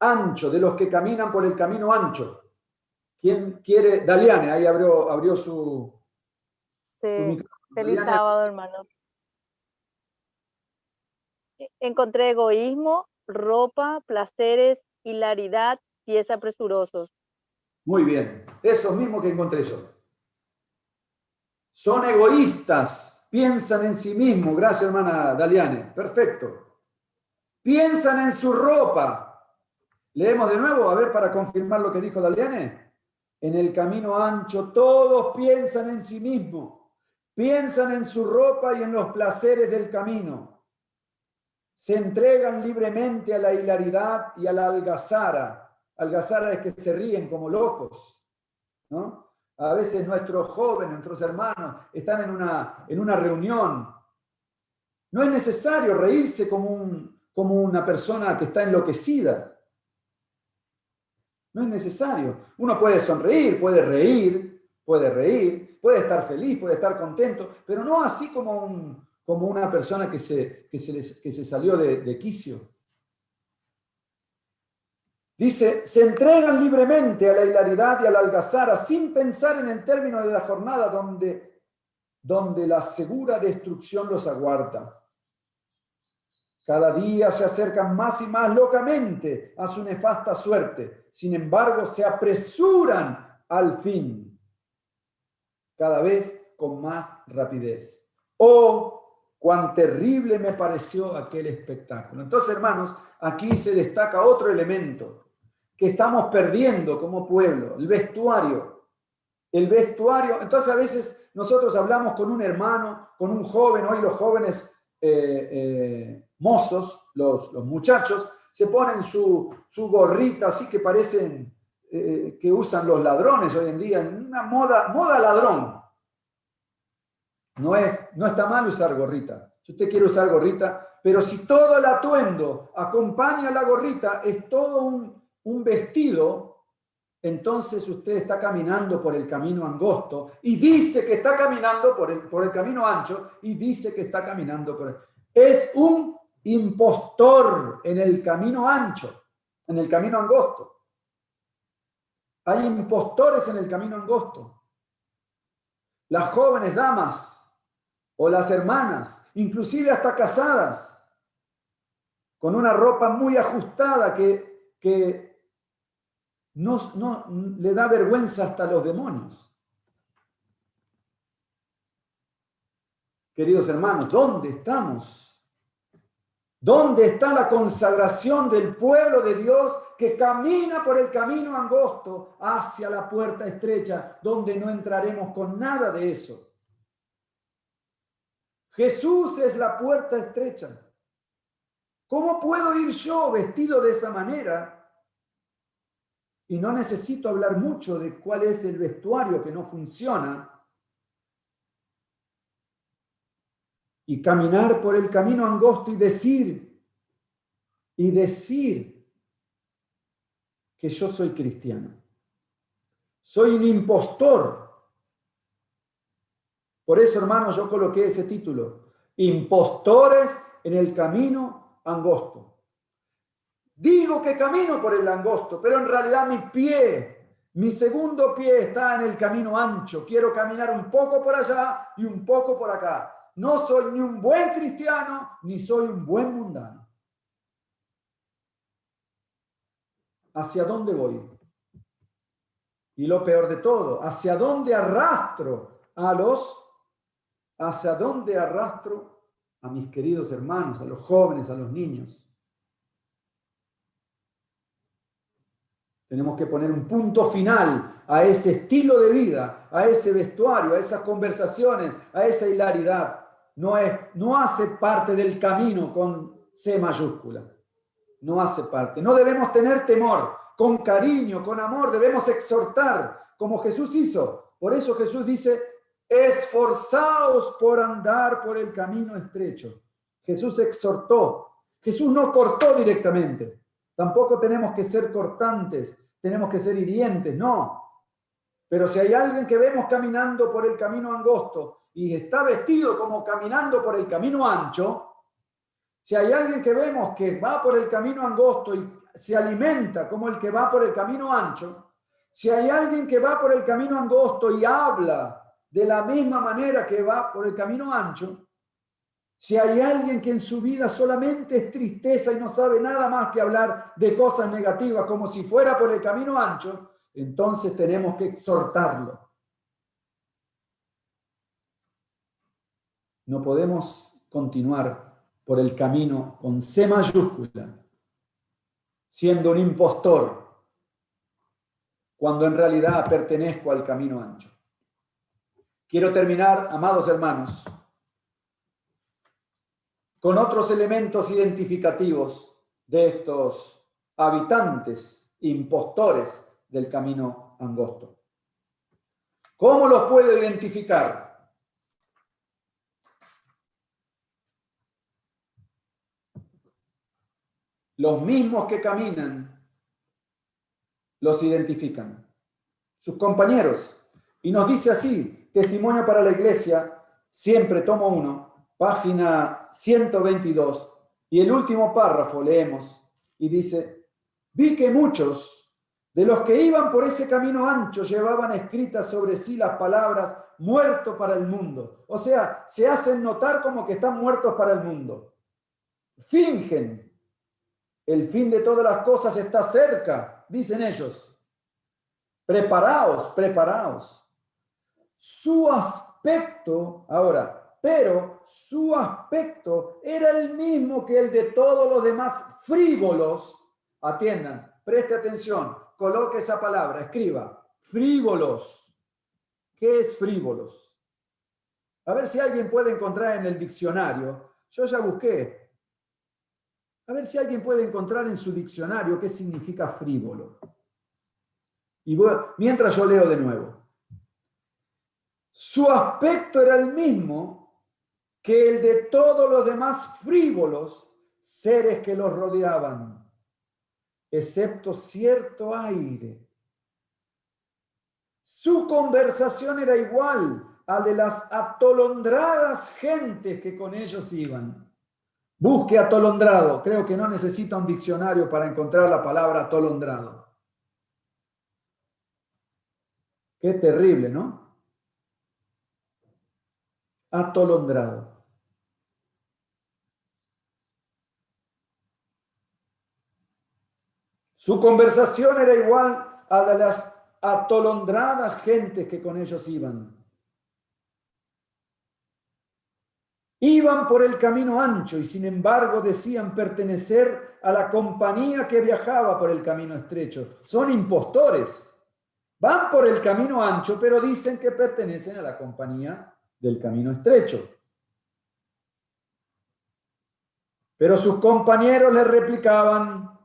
ancho, de los que caminan por el camino ancho. ¿Quién quiere? Daliane, ahí abrió su micrófono. Feliz Daliane. sábado, hermano. Encontré egoísmo, ropa, placeres, hilaridad, pies apresurosos. Muy bien, eso mismo que encontré yo. Son egoístas, piensan en sí mismos. Gracias, hermana Daliane. Perfecto. Piensan en su ropa. Leemos de nuevo, a ver, para confirmar lo que dijo Daliane. En el camino ancho todos piensan en sí mismos, piensan en su ropa y en los placeres del camino. Se entregan libremente a la hilaridad y a la algazara. Algazara es que se ríen como locos, ¿no? A veces nuestros jóvenes, nuestros hermanos, están en una reunión. No es necesario reírse como una persona que está enloquecida. No es necesario. Uno puede sonreír, puede reír, puede estar feliz, puede estar contento, pero no así como una persona que se salió de quicio. Dice, se entregan libremente a la hilaridad y a la algazara sin pensar en el término de la jornada donde la segura destrucción los aguarda. Cada día se acercan más y más locamente a su nefasta suerte. Sin embargo, se apresuran al fin, cada vez con más rapidez. ¡Oh, cuán terrible me pareció aquel espectáculo! Entonces, hermanos, aquí se destaca otro elemento que estamos perdiendo como pueblo, el vestuario. El vestuario, entonces a veces nosotros hablamos con un hermano, con un joven, hoy los jóvenes mozos, los muchachos, se ponen su gorrita así que parecen que usan los ladrones hoy en día, una moda ladrón. No está mal usar gorrita. Si usted quiere usar gorrita, pero si todo el atuendo acompaña a la gorrita, es todo un vestido, entonces usted está caminando por el camino angosto y dice que está caminando por el camino ancho y dice que está caminando Es un impostor en el camino ancho, en el camino angosto. Hay impostores en el camino angosto. las jóvenes damas o las hermanas, inclusive hasta casadas, con una ropa muy ajustada que no le da vergüenza hasta a los demonios. Queridos hermanos, ¿dónde estamos? ¿Dónde está la consagración del pueblo de Dios que camina por el camino angosto hacia la puerta estrecha, donde no entraremos con nada de eso? Jesús es la puerta estrecha. ¿Cómo puedo ir yo vestido de esa manera? Y no necesito hablar mucho de cuál es el vestuario que no funciona. Y caminar por el camino angosto y decir que yo soy cristiano. Soy un impostor. Por eso, hermanos, yo coloqué ese título. Impostores en el camino angosto. Digo que camino por el angosto, pero en realidad mi segundo pie está en el camino ancho. Quiero caminar un poco por allá y un poco por acá. No soy ni un buen cristiano, ni soy un buen mundano. ¿Hacia dónde voy? Y lo peor de todo, ¿hacia dónde arrastro a mis queridos hermanos, a los jóvenes, a los niños? Tenemos que poner un punto final a ese estilo de vida, a ese vestuario, a esas conversaciones, a esa hilaridad. No hace parte del camino con C mayúscula. No hace parte. No debemos tener temor. Con cariño, con amor, debemos exhortar, como Jesús hizo. Por eso Jesús dice, esforzaos por andar por el camino estrecho. Jesús exhortó. Jesús no cortó directamente. Tampoco tenemos que ser cortantes, tenemos que ser hirientes, no. Pero si hay alguien que vemos caminando por el camino angosto y está vestido como caminando por el camino ancho, si hay alguien que vemos que va por el camino angosto y se alimenta como el que va por el camino ancho, si hay alguien que va por el camino angosto y habla de la misma manera que va por el camino ancho, si hay alguien que en su vida solamente es tristeza y no sabe nada más que hablar de cosas negativas como si fuera por el camino ancho, entonces tenemos que exhortarlo. No podemos continuar por el camino con C mayúscula, siendo un impostor, cuando en realidad pertenezco al camino ancho. Quiero terminar, amados hermanos, con otros elementos identificativos de estos habitantes, impostores del camino angosto. ¿Cómo los puedo identificar? Los mismos que caminan los identifican. Sus compañeros. Y nos dice así, Testimonio para la Iglesia, siempre tomo 1, página 122, y el último párrafo leemos, y dice, vi que muchos de los que iban por ese camino ancho llevaban escritas sobre sí las palabras muerto para el mundo. O sea, se hacen notar como que están muertos para el mundo. Fingen. El fin de todas las cosas está cerca, dicen ellos. Preparaos, preparaos. Su aspecto, pero su aspecto era el mismo que el de todos los demás frívolos. Atiendan, preste atención, coloque esa palabra, escriba, frívolos. ¿Qué es frívolos? A ver si alguien puede encontrar en el diccionario. Yo ya busqué. A ver si alguien puede encontrar en su diccionario qué significa frívolo. Y mientras yo leo de nuevo. Su aspecto era el mismo que el de todos los demás frívolos seres que los rodeaban, excepto cierto aire. Su conversación era igual a de las atolondradas gentes que con ellos iban. Busque atolondrado. Creo que no necesita un diccionario para encontrar la palabra atolondrado. Qué terrible, ¿no? atolondrado. Su conversación era igual a la de las atolondradas gentes que con ellos iban. Iban por el camino ancho y sin embargo decían pertenecer a la compañía que viajaba por el camino estrecho. Son impostores. Van por el camino ancho, pero dicen que pertenecen a la compañía del camino estrecho. Pero sus compañeros les replicaban: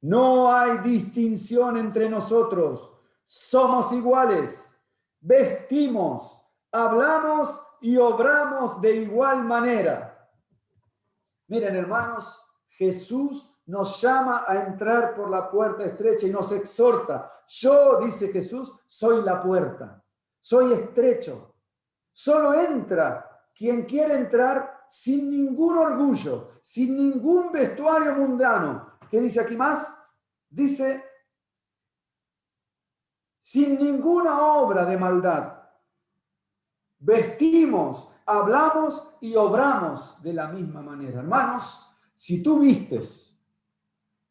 no hay distinción entre nosotros, somos iguales, vestimos, hablamos y obramos de igual manera. Miren, hermanos, Jesús nos llama a entrar por la puerta estrecha y nos exhorta. Yo, dice Jesús, soy la puerta, soy estrecho. Solo entra quien quiere entrar sin ningún orgullo, sin ningún vestuario mundano. ¿Qué dice aquí más? Dice, sin ninguna obra de maldad. Vestimos, hablamos y obramos de la misma manera. Hermanos, si tú vistes,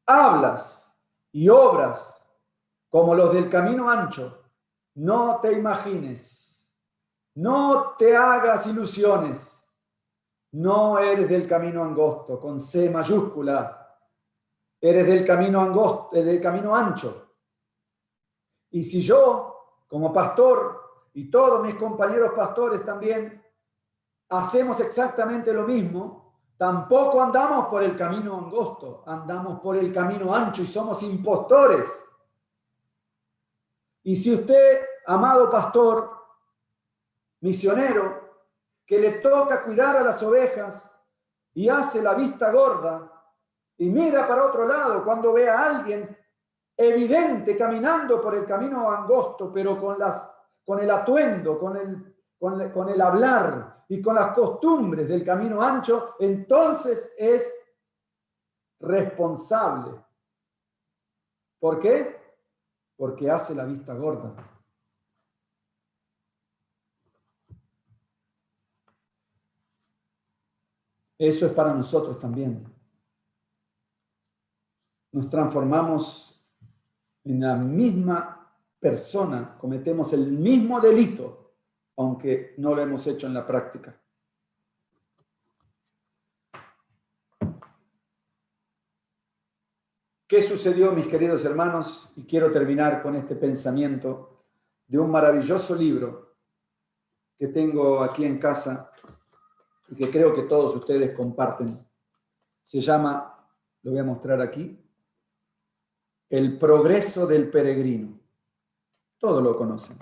hablas y obras como los del camino ancho, no te imagines, no te hagas ilusiones, no eres del camino angosto, con C mayúscula, eres del camino angosto, del camino ancho. Y si yo, como pastor, y todos mis compañeros pastores también, hacemos exactamente lo mismo, tampoco andamos por el camino angosto, andamos por el camino ancho y somos impostores. Y si usted, amado pastor, misionero, que le toca cuidar a las ovejas y hace la vista gorda y mira para otro lado cuando ve a alguien evidente caminando por el camino angosto, pero con el atuendo, con el hablar y con las costumbres del camino ancho, entonces es responsable. ¿Por qué? Porque hace la vista gorda. Eso es para nosotros también. Nos transformamos en la misma persona, cometemos el mismo delito, aunque no lo hemos hecho en la práctica. ¿Qué sucedió, mis queridos hermanos? Y quiero terminar con este pensamiento de un maravilloso libro que tengo aquí en casa y que creo que todos ustedes comparten. Se llama, lo voy a mostrar aquí, El progreso del peregrino. Todos lo conocen.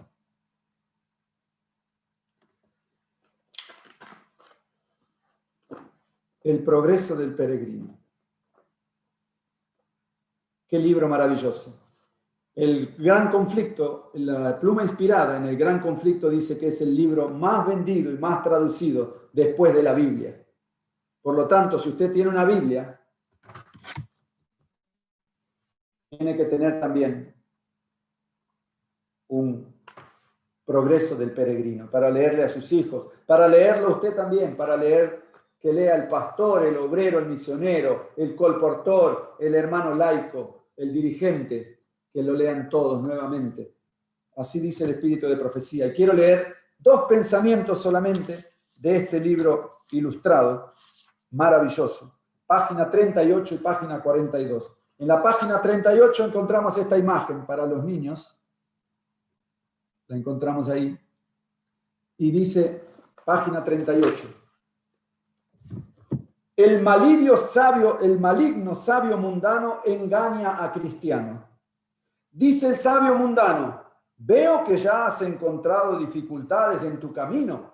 El progreso del peregrino. Qué libro maravilloso. El Gran Conflicto, la pluma inspirada en El Gran Conflicto dice que es el libro más vendido y más traducido después de la Biblia. Por lo tanto, si usted tiene una Biblia, tiene que tener también un progreso del peregrino para leerle a sus hijos, para leerlo usted también, para leer, que lea el pastor, el obrero, el misionero, el colportor, el hermano laico, el dirigente, que lo lean todos nuevamente. Así dice el Espíritu de Profecía. Y quiero leer 2 pensamientos solamente de este libro ilustrado, maravilloso. Página 38 y página 42. En la página 38 encontramos esta imagen para los niños. La encontramos ahí. Y dice, página 38. El maligno sabio mundano engaña a cristiano. Dice el sabio mundano, veo que ya has encontrado dificultades en tu camino.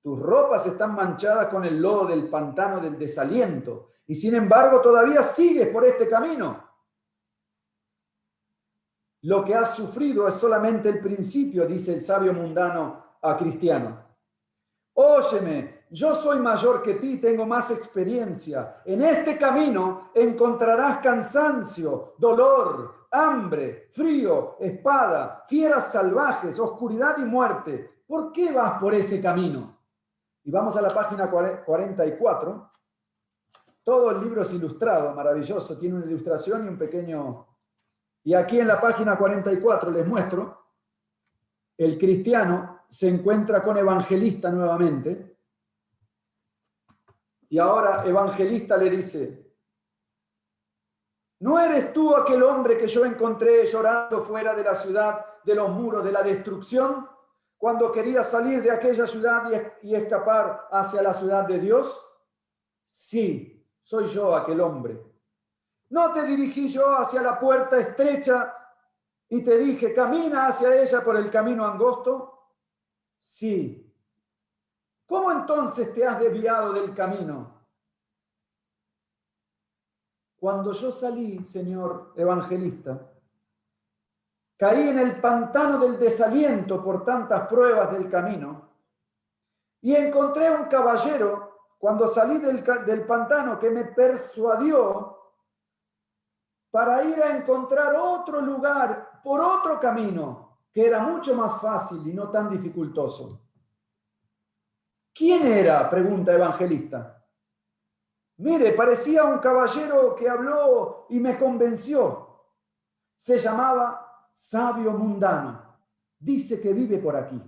Tus ropas están manchadas con el lodo del pantano del desaliento y sin embargo todavía sigues por este camino. Lo que has sufrido es solamente el principio, dice el sabio mundano a cristiano. Óyeme, yo soy mayor que ti, tengo más experiencia. En este camino encontrarás cansancio, dolor, hambre, frío, espada, fieras salvajes, oscuridad y muerte. ¿Por qué vas por ese camino? Y vamos a la página 44. Todo el libro es ilustrado, maravilloso. Tiene una ilustración y un pequeño... Y aquí en la página 44 les muestro, el cristiano se encuentra con Evangelista nuevamente. Y ahora Evangelista le dice, ¿no eres tú aquel hombre que yo encontré llorando fuera de la ciudad, de los muros de la destrucción, cuando quería salir de aquella ciudad y escapar hacia la ciudad de Dios? Sí, soy yo aquel hombre. ¿No te dirigí yo hacia la puerta estrecha y te dije, camina hacia ella por el camino angosto? Sí. ¿Cómo entonces te has desviado del camino? Cuando yo salí, señor Evangelista, caí en el pantano del desaliento por tantas pruebas del camino y encontré un caballero cuando salí del pantano que me persuadió para ir a encontrar otro lugar por otro camino que era mucho más fácil y no tan dificultoso. ¿Quién era?, pregunta Evangelista. Mire, parecía un caballero que habló y me convenció. Se llamaba Sabio Mundano. Dice que vive por aquí.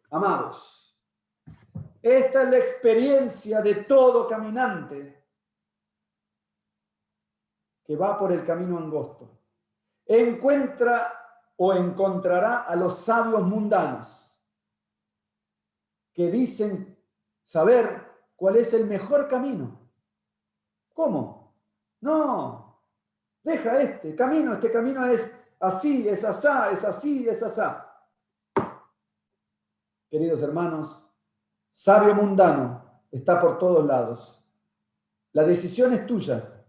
Amados, esta es la experiencia de todo caminante que va por el camino angosto. Encuentra o encontrará a los sabios mundanos que dicen saber cuál es el mejor camino. ¿Cómo? No, deja este camino es así, es asá, es así, es asá. Queridos hermanos, sabio mundano está por todos lados. La decisión es tuya,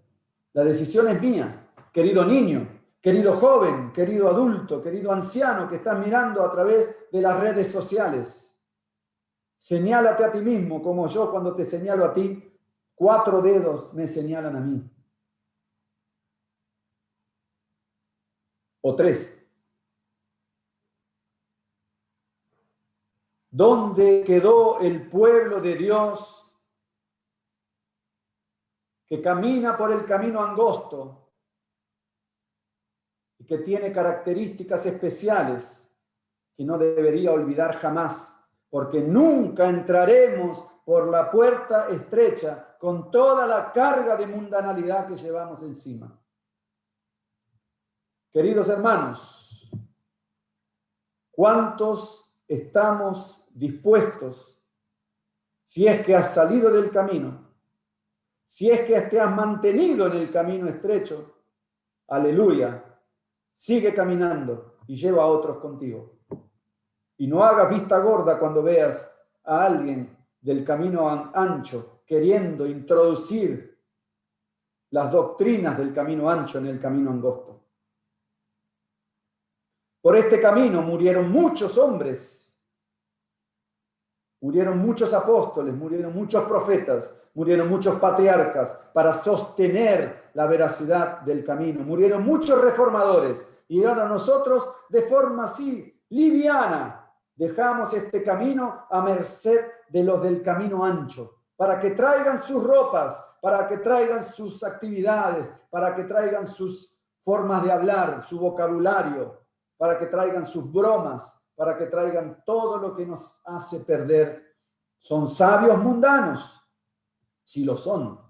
la decisión es mía, querido niño, querido joven, querido adulto, querido anciano que estás mirando a través de las redes sociales. Señálate a ti mismo, como yo cuando te señalo a ti, 4 dedos me señalan a mí. O 3. ¿Dónde quedó el pueblo de Dios que camina por el camino angosto y que tiene características especiales que no debería olvidar jamás? Porque nunca entraremos por la puerta estrecha con toda la carga de mundanalidad que llevamos encima. Queridos hermanos, ¿cuántos estamos dispuestos, si es que has salido del camino, si es que te has mantenido en el camino estrecho? Aleluya, sigue caminando y lleva a otros contigo. Y no hagas vista gorda cuando veas a alguien del camino ancho queriendo introducir las doctrinas del camino ancho en el camino angosto. Por este camino murieron muchos hombres, murieron muchos apóstoles, murieron muchos profetas, murieron muchos patriarcas para sostener la veracidad del camino. Murieron muchos reformadores y ahora nosotros de forma así liviana dejamos este camino a merced de los del camino ancho, para que traigan sus ropas, para que traigan sus actividades, para que traigan sus formas de hablar, su vocabulario, para que traigan sus bromas, para que traigan todo lo que nos hace perder. ¿Son sabios mundanos? Sí lo son.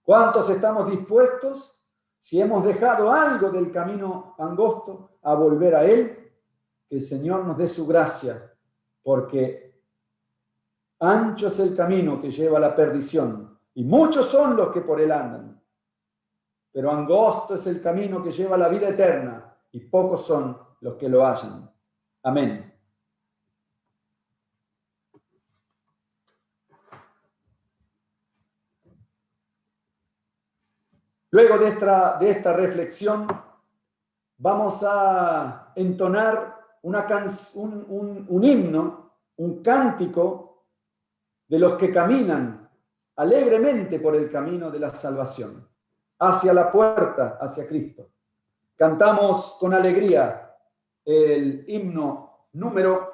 ¿Cuántos estamos dispuestos, si hemos dejado algo del camino angosto, a volver a él? Que el Señor nos dé su gracia, porque ancho es el camino que lleva a la perdición, y muchos son los que por él andan. Pero angosto es el camino que lleva a la vida eterna, y pocos son los que lo hallan. Amén. Luego de esta reflexión, vamos a entonar un himno, un cántico de los que caminan alegremente por el camino de la salvación. hacia la puerta, hacia Cristo. Cantamos con alegría el himno número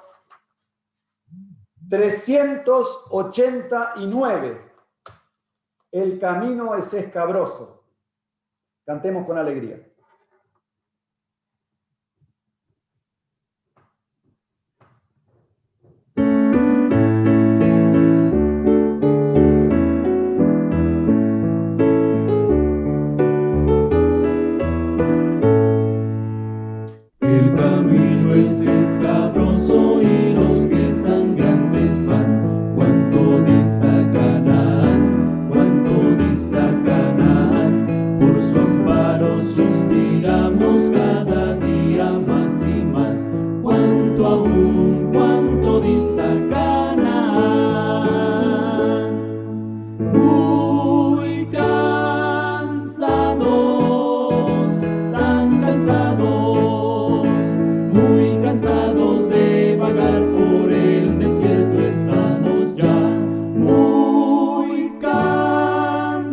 389. El camino es escabroso. Cantemos con alegría. El camino es escabroso y los pies sangrantes van. Cuánto dista Canaán, cuánto dista Canaán. Por su amparo suspiramos cada día más y más. Cuánto aún, cuánto dista Canaán. Muy cansados, tan cansados, muy cansados de vagar por el desierto estamos ya. Muy cansados,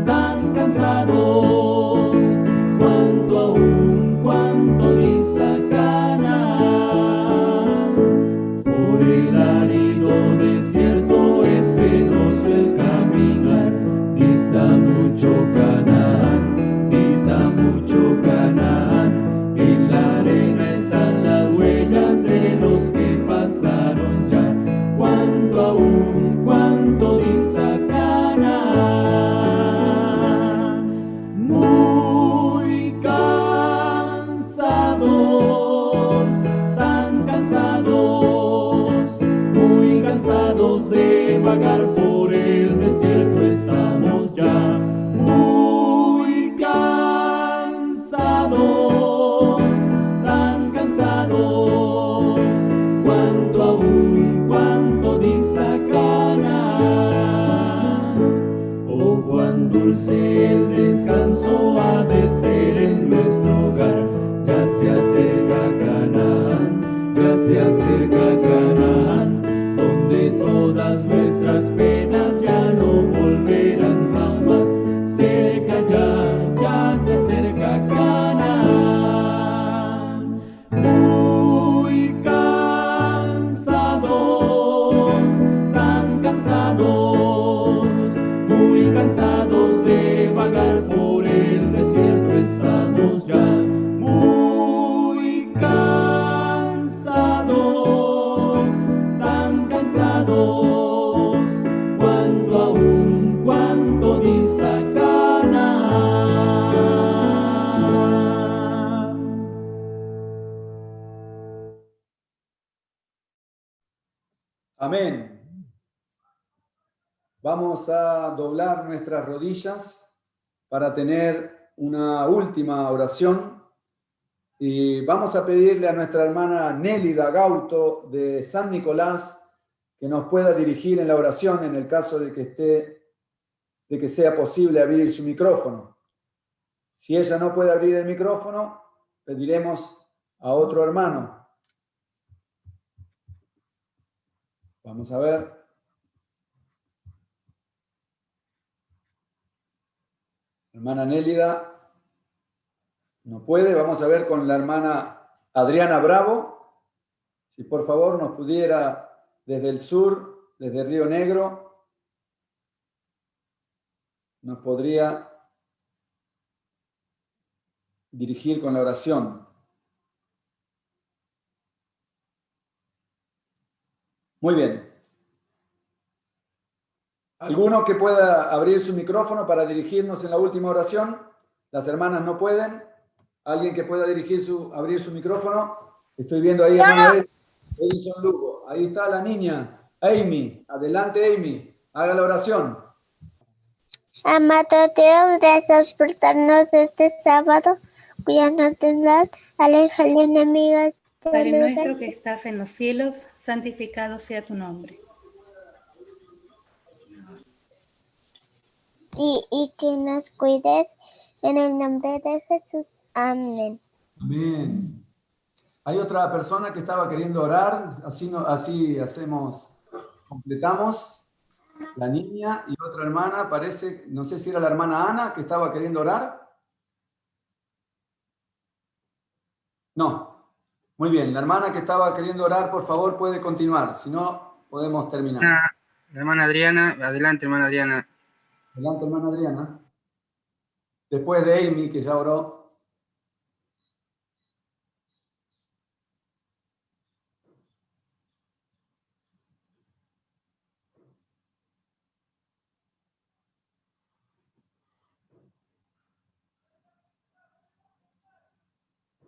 tan cansados, cuánto aún, cuánto dista Canaán. Por el árido desierto es penoso el caminar, dista mucho Canaán, dista mucho Canaán. En la arena están las huellas de los que pasaron ya. Cuánto aún, cuánto dista Canaán. Muy cansados, tan cansados, muy cansados de vagar por el desierto estamos ya. Muy cansados, tan cansados, cuánto aún, cuánto dista Canaán. Oh, cuán dulce el descanso ha de ser en nuestro hogar. Ya se acerca Canaán, ya se acerca Canaán, donde todas nuestras penas ya no volverán jamás. Cerca ya se acerca Canaán. Muy cansados, tan cansados, muy cansados de vagar por el desierto estamos ya. Muy cansados, tan cansados, cuánto aún, cuánto dista Canaán. Amén. Vamos a doblar nuestras rodillas para tener una última oración y vamos a pedirle a nuestra hermana Nélida Gauto de San Nicolás que nos pueda dirigir en la oración en el caso de que sea posible abrir su micrófono. Si ella no puede abrir el micrófono, pediremos a otro hermano. Vamos a ver. Hermana Nélida no puede. Vamos a ver con la hermana Adriana Bravo. Si por favor nos pudiera desde el sur, desde Río Negro, nos podría dirigir con la oración. Muy bien. ¿Alguno que pueda abrir su micrófono para dirigirnos en la última oración? Las hermanas no pueden. ¿Alguien que pueda abrir su micrófono? Estoy viendo ahí a hermana Edison Lugo. Ahí está la niña, Amy. Adelante, Amy. Haga la oración. Amado Dios, gracias por darnos este sábado. Cuídanos del mal, aleja al enemigo. Padre nuestro que estás en los cielos, santificado sea tu nombre. Y que nos cuides en el nombre de Jesús. Amén. Amén. Hay otra persona que estaba queriendo orar, así hacemos, completamos. la niña y otra hermana, parece, no sé si era la hermana Ana que estaba queriendo orar. No. Muy bien, la hermana que estaba queriendo orar, por favor, puede continuar, si no, podemos terminar. La hermana Adriana, adelante, hermana Adriana. Adelante, hermana Adriana. Después de Amy, que ya oró.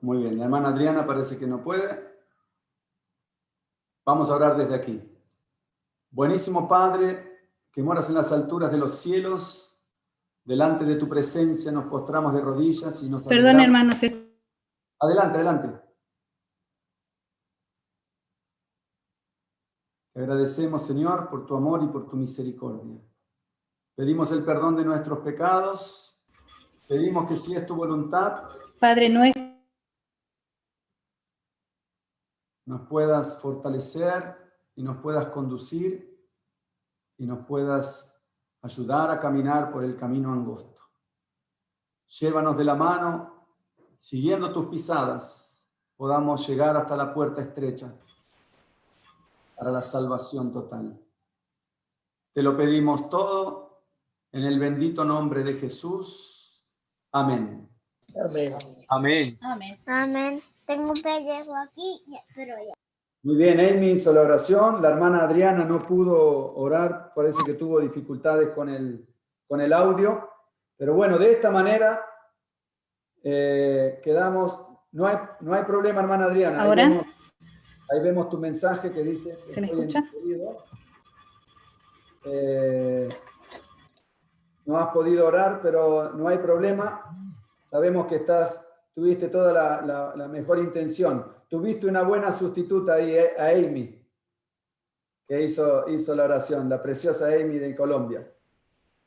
Muy bien, la hermana Adriana parece que no puede. Vamos a orar desde aquí. Buenísimo Padre, que moras en las alturas de los cielos, delante de tu presencia nos postramos de rodillas y nos Perdón, alegramos. hermanos. Adelante, adelante. Te agradecemos, Señor, por tu amor y por tu misericordia. Pedimos el perdón de nuestros pecados. Pedimos que si es tu voluntad, Padre nuestro, nos puedas fortalecer y nos puedas conducir y nos puedas ayudar a caminar por el camino angosto. Llévanos de la mano, siguiendo tus pisadas, podamos llegar hasta la puerta estrecha para la salvación total. Te lo pedimos todo en el bendito nombre de Jesús. Amén. Amén. Amén. amén. Amén. Tengo un pellejo aquí, pero ya. Muy bien, Amy hizo la oración. La hermana Adriana no pudo orar, parece que tuvo dificultades con el audio. Pero bueno, de esta manera quedamos. No hay problema, hermana Adriana. ¿Ahora? Ahí vemos tu mensaje que dice... ¿Se me escucha? No has podido orar, pero no hay problema. Sabemos que tuviste toda la mejor intención. Tuviste una buena sustituta ahí, a Amy, que hizo la oración, la preciosa Amy de Colombia.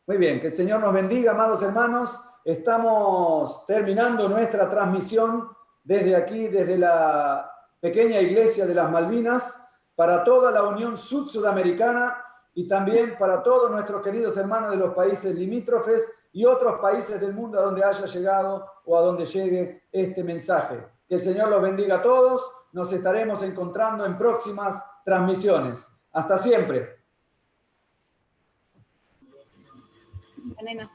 Muy bien, que el Señor nos bendiga, amados hermanos. Estamos terminando nuestra transmisión desde aquí, desde la pequeña iglesia de las Malvinas, para toda la Unión Sudamericana y también para todos nuestros queridos hermanos de los países limítrofes y otros países del mundo a donde haya llegado o a donde llegue este mensaje. Que el Señor los bendiga a todos. Nos estaremos encontrando en próximas transmisiones. Hasta siempre. Nena.